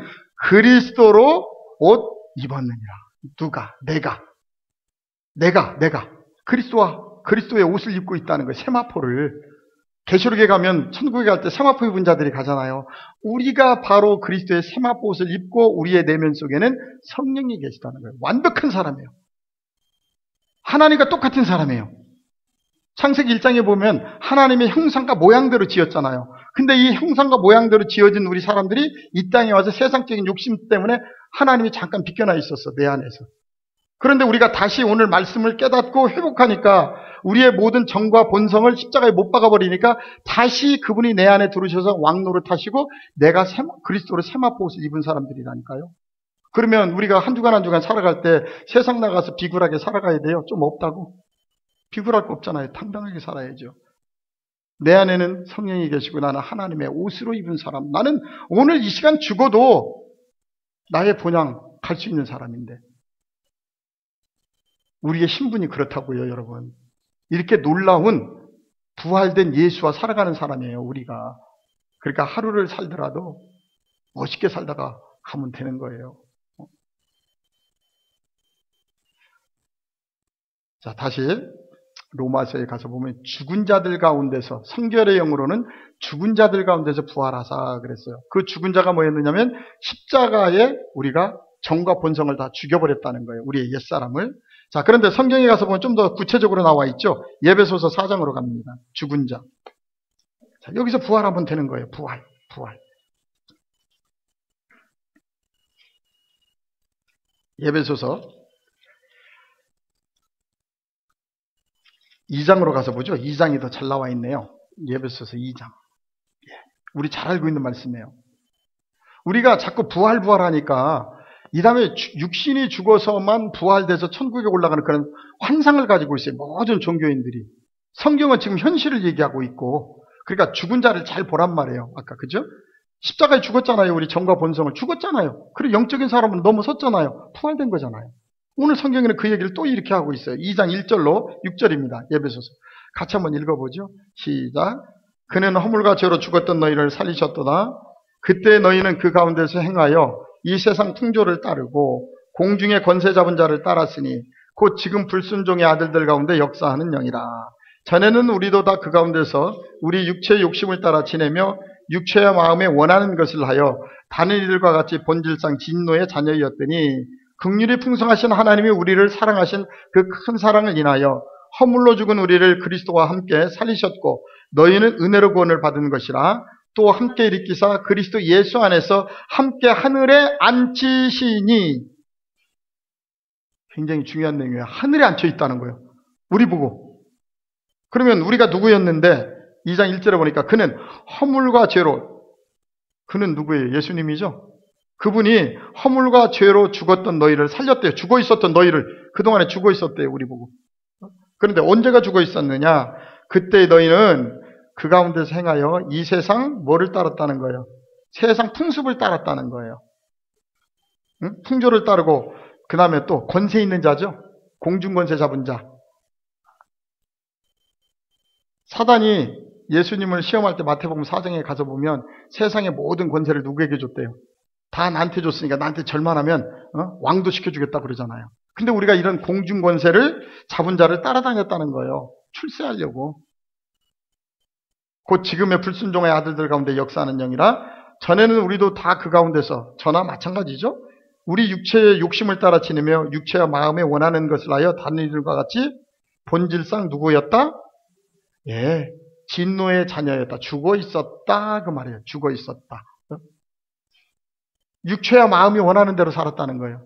그리스도로 옷 입었느니라. 누가? 내가 그리스도의 옷을 입고 있다는 거예요. 세마포를. 계시록에 가면 천국에 갈 때 세마포 입은 자들이 가잖아요. 우리가 바로 그리스도의 세마포 옷을 입고 우리의 내면 속에는 성령이 계시다는 거예요. 완벽한 사람이에요. 하나님과 똑같은 사람이에요. 창세기 1장에 보면 하나님의 형상과 모양대로 지었잖아요. 근데 이 형상과 모양대로 지어진 우리 사람들이 이 땅에 와서 세상적인 욕심 때문에 하나님이 잠깐 비껴나 있었어, 내 안에서. 그런데 우리가 다시 오늘 말씀을 깨닫고 회복하니까 우리의 모든 정과 본성을 십자가에 못 박아버리니까 다시 그분이 내 안에 들어오셔서 왕노릇 하시고 내가 그리스도로 세마포 옷을 입은 사람들이라니까요. 그러면 우리가 한 주간 한 주간 살아갈 때 세상 나가서 비굴하게 살아가야 돼요? 좀 없다고? 비굴할 거 없잖아요. 당당하게 살아야죠. 내 안에는 성령이 계시고 나는 하나님의 옷으로 입은 사람. 나는 오늘 이 시간 죽어도 나의 본향 갈 수 있는 사람인데. 우리의 신분이 그렇다고요, 여러분. 이렇게 놀라운 부활된 예수와 살아가는 사람이에요, 우리가. 그러니까 하루를 살더라도 멋있게 살다가 가면 되는 거예요. 자, 다시 로마서에 가서 보면 죽은 자들 가운데서, 성결의 영으로는 죽은 자들 가운데서 부활하사 그랬어요. 그 죽은 자가 뭐였느냐면 십자가에 우리가 정과 본성을 다 죽여버렸다는 거예요. 우리의 옛사람을. 자, 그런데 성경에 가서 보면 좀 더 구체적으로 나와 있죠. 에베소서 4장으로 갑니다. 죽은 자. 자, 여기서 부활하면 되는 거예요. 부활. 에베소서 2장으로 가서 보죠. 2장이 더 잘 나와 있네요. 에베소서 2장. 우리 잘 알고 있는 말씀이에요. 우리가 자꾸 부활하니까 이 다음에 육신이 죽어서만 부활돼서 천국에 올라가는 그런 환상을 가지고 있어요. 모든 종교인들이. 성경은 지금 현실을 얘기하고 있고, 그러니까 죽은 자를 잘 보란 말이에요. 아까 그죠? 십자가에 죽었잖아요. 우리 정과 본성을 죽었잖아요. 그리고 영적인 사람은 넘어섰잖아요. 부활된 거잖아요. 오늘 성경에는 그 얘기를 또 이렇게 하고 있어요. 2장 1절로 6절입니다. 에베소서. 같이 한번 읽어보죠. 시작. 그는 허물과 죄로 죽었던 너희를 살리셨도다. 그때 너희는 그 가운데서 행하여 이 세상 풍조를 따르고 공중의 권세 잡은 자를 따랐으니 곧 지금 불순종의 아들들 가운데 역사하는 영이라. 전에는 우리도 다 그 가운데서 우리 육체의 욕심을 따라 지내며 육체와 마음에 원하는 것을 하여 다른 이들과 같이 본질상 진노의 자녀였더니 긍휼이 풍성하신 하나님이 우리를 사랑하신 그 큰 사랑을 인하여 허물로 죽은 우리를 그리스도와 함께 살리셨고 너희는 은혜로 구원을 받은 것이라. 또 함께 일으키사 그리스도 예수 안에서 함께 하늘에 앉히시니. 굉장히 중요한 내용이에요. 하늘에 앉혀 있다는 거예요. 우리 보고. 그러면 우리가 누구였는데 2장 1절에 보니까 그는 허물과 죄로, 그는 누구예요? 예수님이죠. 그분이 허물과 죄로 죽었던 너희를 살렸대요. 죽어 있었던 너희를. 그동안에 죽어 있었대요. 우리 보고. 그런데 언제가 죽어 있었느냐? 그때 너희는 그 가운데서 행하여 이 세상 뭐를 따랐다는 거예요? 세상 풍습을 따랐다는 거예요. 응? 풍조를 따르고 그 다음에 또 권세 있는 자죠. 공중권세 잡은 자. 사단이 예수님을 시험할 때 마태복음 4장에 가서 보면 세상의 모든 권세를 누구에게 줬대요? 다 나한테 줬으니까 나한테 절만하면 왕도 시켜주겠다 그러잖아요. 근데 우리가 이런 공중권세를 잡은 자를 따라다녔다는 거예요. 출세하려고. 곧 지금의 불순종의 아들들 가운데 역사하는 영이라 전에는 우리도 다 그 가운데서 저나 마찬가지죠. 우리 육체의 욕심을 따라 지내며 육체와 마음에 원하는 것을 하여 다른 이들과 같이 본질상 누구였다? 예, 진노의 자녀였다. 죽어 있었다 그 말이에요. 죽어 있었다. 육체와 마음이 원하는 대로 살았다는 거예요.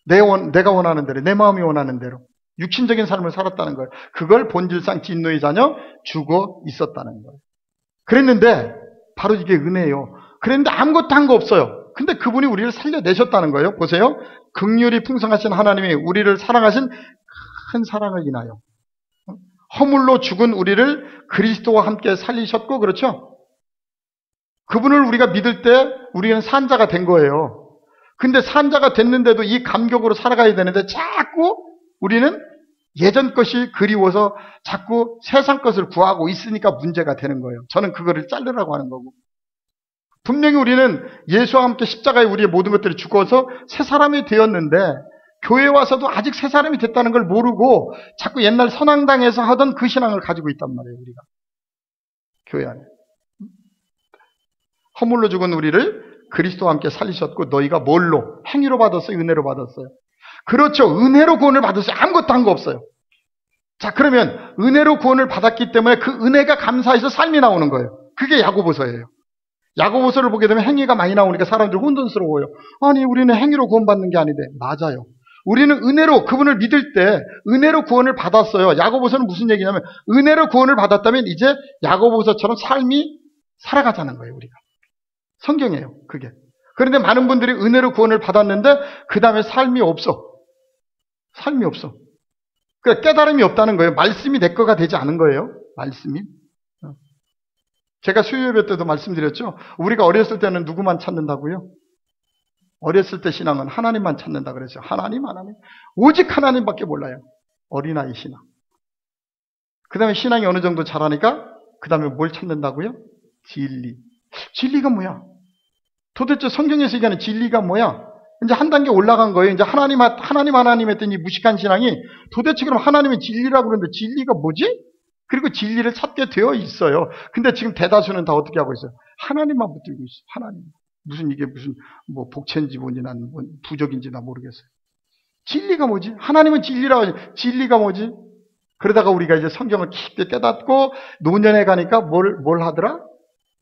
내가 원하는 대로, 내 마음이 원하는 대로 육신적인 삶을 살았다는 거예요. 그걸 본질상 진노의 자녀 죽어 있었다는 거예요. 그랬는데 바로 이게 은혜예요. 그랬는데 아무것도 한 거 없어요. 근데 그분이 우리를 살려내셨다는 거예요. 보세요. 긍휼이 풍성하신 하나님이 우리를 사랑하신 큰 사랑을 인하여 허물로 죽은 우리를 그리스도와 함께 살리셨고, 그렇죠? 그분을 우리가 믿을 때 우리는 산자가 된 거예요. 근데 산자가 됐는데도 이 감격으로 살아가야 되는데 자꾸 우리는 예전 것이 그리워서 자꾸 세상 것을 구하고 있으니까 문제가 되는 거예요. 저는 그거를 자르라고 하는 거고. 분명히 우리는 예수와 함께 십자가에 우리의 모든 것들이 죽어서 새 사람이 되었는데 교회에 와서도 아직 새 사람이 됐다는 걸 모르고 자꾸 옛날 선앙당에서 하던 그 신앙을 가지고 있단 말이에요. 우리가 교회 안에 허물로 죽은 우리를 그리스도와 함께 살리셨고 너희가 뭘로? 행위로 받았어요? 은혜로 받았어요? 그렇죠. 은혜로 구원을 받았어요. 아무것도 한 거 없어요. 자, 그러면 은혜로 구원을 받았기 때문에 그 은혜가 감사해서 삶이 나오는 거예요. 그게 야고보서예요. 야고보서를 보게 되면 행위가 많이 나오니까 사람들이 혼돈스러워요. 아니, 우리는 행위로 구원받는 게 아닌데. 맞아요. 우리는 은혜로 그분을 믿을 때 은혜로 구원을 받았어요. 야고보서는 무슨 얘기냐면 은혜로 구원을 받았다면 이제 야고보서처럼 삶이 살아가자는 거예요. 우리가. 성경이에요. 그게. 그런데 많은 분들이 은혜로 구원을 받았는데 그 다음에 삶이 없어. 삶이 없어. 그러니까 깨달음이 없다는 거예요. 말씀이 내 거가 되지 않은 거예요. 말씀이. 제가 수요예배 때도 말씀드렸죠. 우리가 어렸을 때는 누구만 찾는다고요? 어렸을 때 신앙은 하나님만 찾는다 그랬어요. 하나님. 오직 하나님밖에 몰라요. 어린아이 신앙. 그 다음에 신앙이 어느 정도 자라니까 그 다음에 뭘 찾는다고요? 진리. 진리가 뭐야? 도대체 성경에서 얘기하는 진리가 뭐야? 이제 한 단계 올라간 거예요. 이제 하나님 했더니 무식한 신앙이 도대체 그럼 하나님의 진리라고 그러는데 진리가 뭐지? 그리고 진리를 찾게 되어 있어요. 근데 지금 대다수는 다 어떻게 하고 있어요? 하나님만 붙들고 있어요. 하나님. 이게 무슨 뭐 복체인지 뭔지 난 부적인지 나 모르겠어요. 진리가 뭐지? 하나님은 진리라고 하죠. 진리가 뭐지? 그러다가 우리가 이제 성경을 깊게 깨닫고 노년에 가니까 뭘 하더라?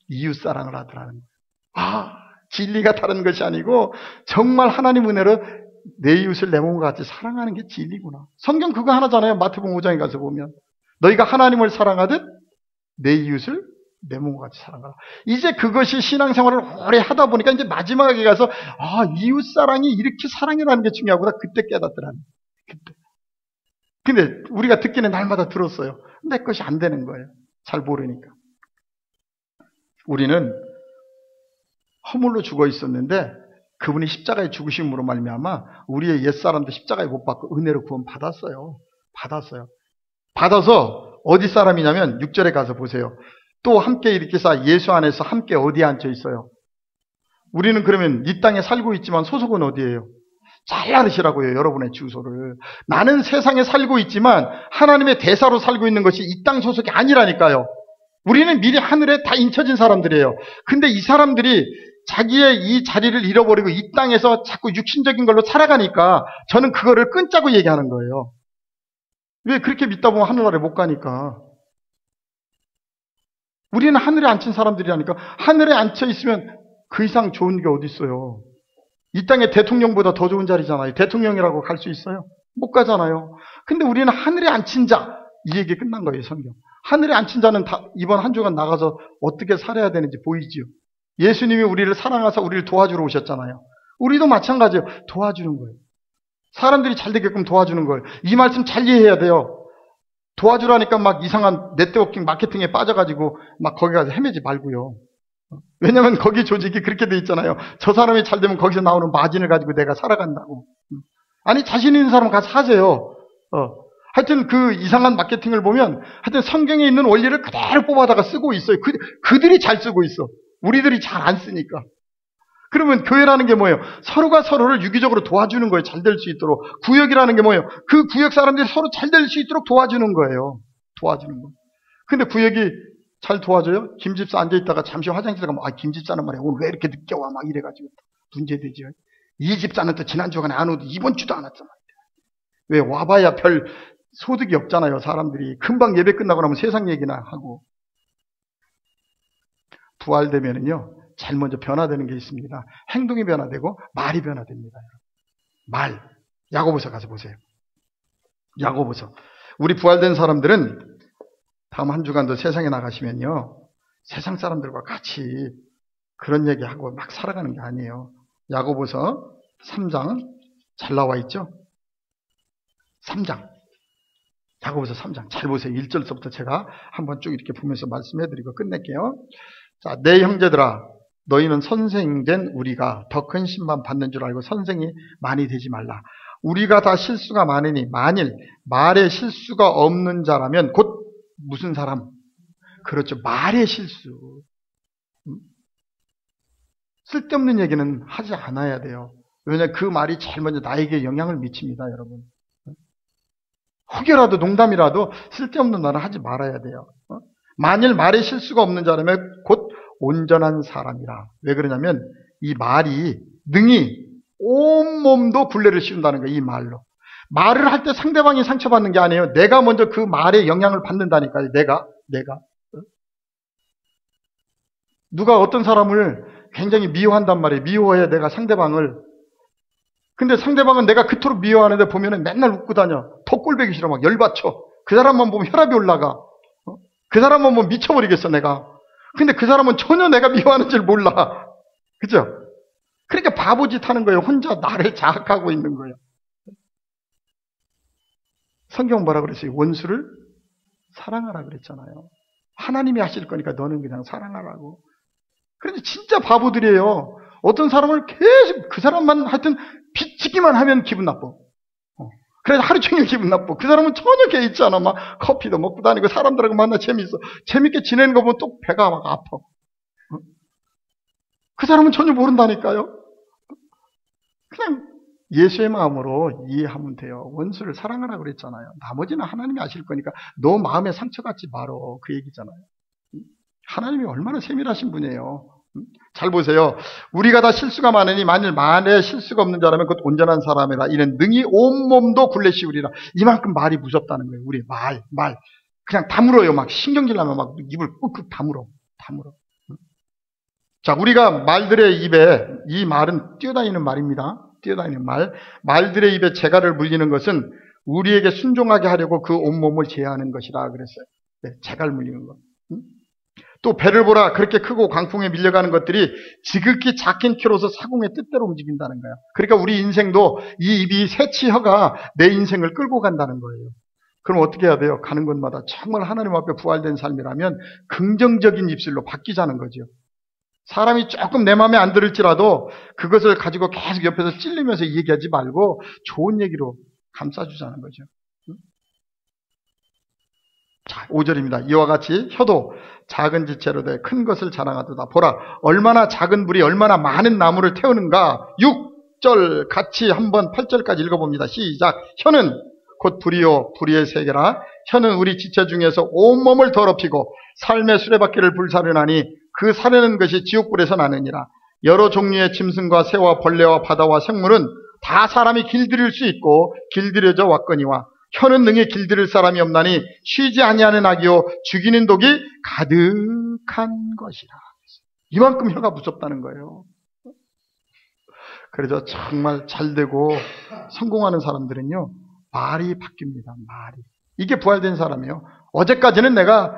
이웃사랑을 하더라는 거예요. 아, 진리가 다른 것이 아니고 정말 하나님 은혜로 내 이웃을 내 몸과 같이 사랑하는 게 진리구나. 성경 그거 하나잖아요. 마태복음 5장에 가서 보면 너희가 하나님을 사랑하듯 내 이웃을 내 몸과 같이 사랑하라. 이제 그것이 신앙생활을 오래 하다 보니까 이제 마지막에 가서 이웃사랑이 이렇게 사랑이라는 게 중요하구나. 그때 깨닫더라는 거예요. 그때. 근데 우리가 듣기는 날마다 들었어요. 내 것이 안 되는 거예요. 잘 모르니까. 우리는 허물로 죽어 있었는데 그분이 십자가에 죽으심으로 말미암아 우리의 옛사람도 십자가에 못 박고 은혜로 구원 받았어요. 받아서 어디 사람이냐면 6절에 가서 보세요. 또 함께 일으키사 예수 안에서 함께 어디에 앉아 있어요? 우리는 그러면 이 땅에 살고 있지만 소속은 어디예요? 잘 알으시라고요. 여러분의 주소를. 나는 세상에 살고 있지만 하나님의 대사로 살고 있는 것이 이 땅 소속이 아니라니까요. 우리는 미리 하늘에 다 인쳐진 사람들이에요. 근데 이 사람들이 자기의 이 자리를 잃어버리고 이 땅에서 자꾸 육신적인 걸로 살아가니까 저는 그거를 끊자고 얘기하는 거예요. 왜 그렇게 믿다 보면 하늘나라에 못 가니까. 우리는 하늘에 앉힌 사람들이라니까. 하늘에 앉혀 있으면 그 이상 좋은 게 어디 있어요. 이 땅에 대통령보다 더 좋은 자리잖아요. 대통령이라고 갈 수 있어요? 못 가잖아요. 근데 우리는 하늘에 앉힌 자, 이 얘기 끝난 거예요. 성경. 하늘에 앉힌 자는 다 이번 한 주간 나가서 어떻게 살아야 되는지 보이지요. 예수님이 우리를 사랑하사 우리를 도와주러 오셨잖아요. 우리도 마찬가지예요. 도와주는 거예요. 사람들이 잘 되게끔 도와주는 거예요. 이 말씀 잘 이해해야 돼요. 도와주라니까 막 이상한 네트워킹 마케팅에 빠져가지고 막 거기 가서 헤매지 말고요. 왜냐면 거기 조직이 그렇게 돼 있잖아요. 저 사람이 잘 되면 거기서 나오는 마진을 가지고 내가 살아간다고. 아니, 자신 있는 사람은 가서 사세요. 하여튼 그 이상한 마케팅을 보면 하여튼 성경에 있는 원리를 그대로 뽑아다가 쓰고 있어요. 그들이 잘 쓰고 있어. 우리들이 잘 안 쓰니까. 그러면 교회라는 게 뭐예요? 서로가 서로를 유기적으로 도와주는 거예요. 잘 될 수 있도록. 구역이라는 게 뭐예요? 그 구역 사람들이 서로 잘 될 수 있도록 도와주는 거예요. 도와주는 거. 근데 구역이 잘 도와줘요? 김집사 앉아있다가 잠시 화장실 가면, 김집사는 말이야. 오늘 왜 이렇게 늦게 와? 막 이래가지고. 문제되죠. 이 집사는 또 지난주간에 안 오고 이번 주도 안 왔단 말이야. 왜? 와봐야 별 소득이 없잖아요. 사람들이. 금방 예배 끝나고 나면 세상 얘기나 하고. 부활되면은요, 제일 먼저 변화되는 게 있습니다. 행동이 변화되고 말이 변화됩니다. 말. 야고보서 가서 보세요. 야고보서. 우리 부활된 사람들은 다음 한 주간도 세상에 나가시면요, 세상 사람들과 같이 그런 얘기하고 막 살아가는 게 아니에요. 야고보서 3장 잘 나와 있죠? 3장. 야고보서 3장 잘 보세요. 1절서부터 제가 한번 쭉 이렇게 보면서 말씀해드리고 끝낼게요. 자, 내 형제들아, 너희는 선생된 우리가 더 큰 심판 받는 줄 알고 선생이 많이 되지 말라. 우리가 다 실수가 많으니 만일 말에 실수가 없는 자라면 곧 무슨 사람? 그렇죠. 말의 실수. 쓸데없는 얘기는 하지 않아야 돼요. 왜냐하면 그 말이 제일 먼저 나에게 영향을 미칩니다, 여러분. 혹여라도 농담이라도 쓸데없는 말은 하지 말아야 돼요. 만일 말에 실수가 없는 자라면 곧 온전한 사람이라. 왜 그러냐면 이 말이 능히 온몸도 굴레를 씌운다는 거예요. 이 말로. 말을 할 때 상대방이 상처받는 게 아니에요. 내가 먼저 그 말에 영향을 받는다니까요. 내가. 누가 어떤 사람을 굉장히 미워한단 말이에요. 미워해, 내가 상대방을. 근데 상대방은 내가 그토록 미워하는데 보면은 맨날 웃고 다녀. 더 꼴보기 싫어. 막 열받쳐. 그 사람만 보면 혈압이 올라가. 그 사람만 보면 미쳐버리겠어, 내가. 근데 그 사람은 전혀 내가 미워하는 줄 몰라. 그죠? 그러니까 바보짓 하는 거예요. 혼자 나를 자학하고 있는 거예요. 성경 뭐라 그랬어요? 원수를 사랑하라 그랬잖아요. 하나님이 하실 거니까 너는 그냥 사랑하라고. 그런데 진짜 바보들이에요. 어떤 사람을 계속 그 사람만 하여튼 비치기만 하면 기분 나빠. 그래서 하루 종일 기분 나빠. 그 사람은 전혀 개 있지 않아. 막 커피도 먹고 다니고 사람들하고 만나 재미있어. 재밌게 지내는 거 보면 또 배가 막 아파. 그 사람은 전혀 모른다니까요. 그냥 예수의 마음으로 이해하면 돼요. 원수를 사랑하라고 그랬잖아요. 나머지는 하나님이 아실 거니까 너 마음에 상처 갖지 말어. 그 얘기잖아요. 하나님이 얼마나 세밀하신 분이에요. 잘 보세요. 우리가 다 실수가 많으니 만일 말에 실수가 없는 자라면 곧 온전한 사람이라. 이는 능히 온몸도 굴레 씌우리라. 이만큼 말이 무섭다는 거예요. 우리 말. 그냥 다물어요. 막 신경질 나면 막 입을 꾹꾹 다물어. 자, 우리가 말들의 입에, 이 말은 뛰어다니는 말입니다. 뛰어다니는 말. 말들의 입에 재갈을 물리는 것은 우리에게 순종하게 하려고 그 온몸을 제어하는 것이라 그랬어요. 네, 재갈 물리는 것. 또 배를 보라. 그렇게 크고 광풍에 밀려가는 것들이 지극히 작긴 키로서 사공의 뜻대로 움직인다는 거야. 그러니까 우리 인생도 이 입이 새치혀가 내 인생을 끌고 간다는 거예요. 그럼 어떻게 해야 돼요? 가는 곳마다 정말 하나님 앞에 부활된 삶이라면 긍정적인 입술로 바뀌자는 거죠. 사람이 조금 내 마음에 안 들을지라도 그것을 가지고 계속 옆에서 찔리면서 얘기하지 말고 좋은 얘기로 감싸주자는 거죠. 자, 5절입니다. 이와 같이 혀도 작은 지체로 돼 큰 것을 자랑하도다. 보라, 얼마나 작은 불이 얼마나 많은 나무를 태우는가. 6절 같이 한번 8절까지 읽어봅니다. 시작. 혀는 곧 불이요 불의의 세계라. 혀는 우리 지체 중에서 온몸을 더럽히고 삶의 수레바퀴를 불사르나니 그 사르는 것이 지옥불에서 나느니라. 여러 종류의 짐승과 새와 벌레와 바다와 생물은 다 사람이 길들일 수 있고 길들여져 왔거니와 혀는 능히 길들일 사람이 없나니 쉬지 아니하는 악이요 죽이는 독이 가득한 것이라. 이만큼 혀가 무섭다는 거예요. 그래서 정말 잘되고 성공하는 사람들은요, 말이 바뀝니다. 말이. 이게 부활된 사람이에요. 어제까지는 내가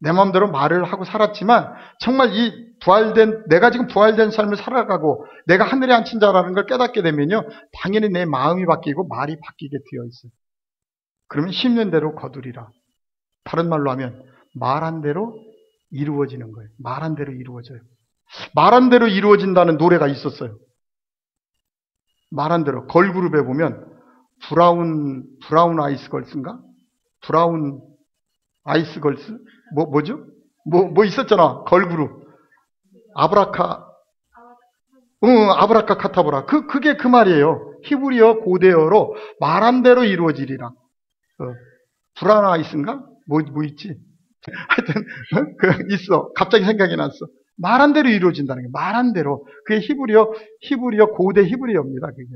내 마음대로 말을 하고 살았지만 정말 이 내가 지금 부활된 삶을 살아가고 내가 하늘에 앉힌 자라는 걸 깨닫게 되면요, 당연히 내 마음이 바뀌고 말이 바뀌게 되어 있어요. 그러면 심는 대로 거두리라. 다른 말로 하면 말한 대로 이루어지는 거예요. 말한 대로 이루어져요. 말한 대로 이루어진다는 노래가 있었어요. 말한 대로 걸그룹에 보면 브라운 아이스 걸스인가? 브라운 아이스 걸스? 뭐죠? 뭐 있었잖아. 걸그룹. 아브라카 카타브라. 그게 그 말이에요. 히브리어 고대어로 말한 대로 이루어지리라. 브라운 아이스인가? 뭐 있지? 하여튼, 있어. 갑자기 생각이 났어. 말한 대로 이루어진다는 게, 말한 대로. 그게 히브리어, 고대 히브리어입니다, 그게.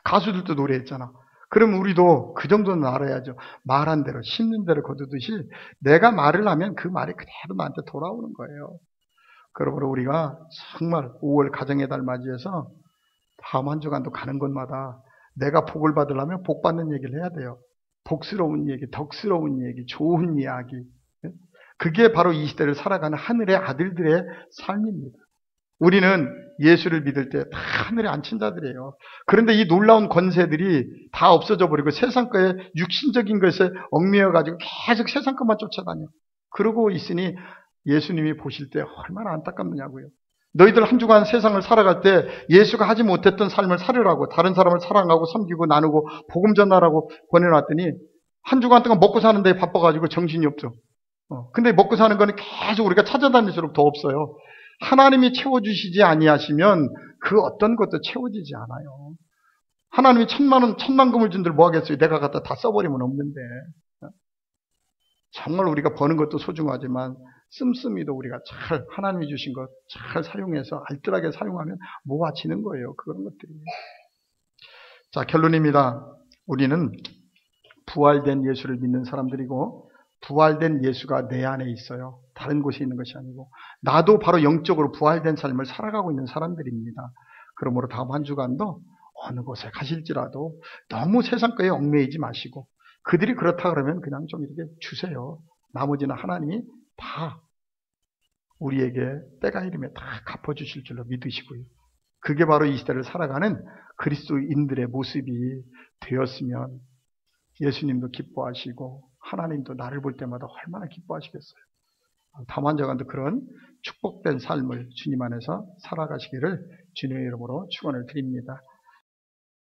가수들도 노래했잖아. 그럼 우리도 그 정도는 알아야죠. 말한 대로, 심는 대로 거두듯이 내가 말을 하면 그 말이 그대로 나한테 돌아오는 거예요. 그러므로 우리가 정말 5월 가정의 달 맞이해서 다음 한 주간도 가는 곳마다 내가 복을 받으려면 복 받는 얘기를 해야 돼요. 복스러운 얘기, 덕스러운 얘기, 좋은 이야기. 그게 바로 이 시대를 살아가는 하늘의 아들들의 삶입니다. 우리는 예수를 믿을 때 다 하늘에 앉힌 자들이에요. 그런데 이 놀라운 권세들이 다 없어져 버리고 세상 거에 육신적인 것에 얽매여가지고 계속 세상 것만 쫓아다녀. 그러고 있으니 예수님이 보실 때 얼마나 안타깝느냐고요. 너희들 한 주간 세상을 살아갈 때 예수가 하지 못했던 삶을 살으라고, 다른 사람을 사랑하고 섬기고 나누고 복음 전하라고 보내놨더니 한 주간 동안 먹고 사는 데 바빠가지고 정신이 없죠. 근데 먹고 사는 거는 계속 우리가 찾아다닐수록 더 없어요. 하나님이 채워주시지 아니하시면 그 어떤 것도 채워지지 않아요. 하나님이 천만금을 준들 뭐 하겠어요? 내가 갖다 다 써버리면 없는데. 정말 우리가 버는 것도 소중하지만 씀씀이도 우리가 잘 하나님이 주신 것 잘 사용해서 알뜰하게 사용하면 모아지는 거예요. 그런 것들이. 자, 결론입니다. 우리는 부활된 예수를 믿는 사람들이고 부활된 예수가 내 안에 있어요. 다른 곳에 있는 것이 아니고 나도 바로 영적으로 부활된 삶을 살아가고 있는 사람들입니다. 그러므로 다음 한 주간도 어느 곳에 가실지라도 너무 세상 거에 얽매이지 마시고 그들이 그렇다 그러면 그냥 좀 이렇게 주세요. 나머지는 하나님이 다 우리에게 때가 이르면 다 갚아주실 줄로 믿으시고요. 그게 바로 이 시대를 살아가는 그리스도인들의 모습이 되었으면 예수님도 기뻐하시고 하나님도 나를 볼 때마다 얼마나 기뻐하시겠어요. 다만 저간도 그런 축복된 삶을 주님 안에서 살아가시기를 주님의 이름으로 축원을 드립니다.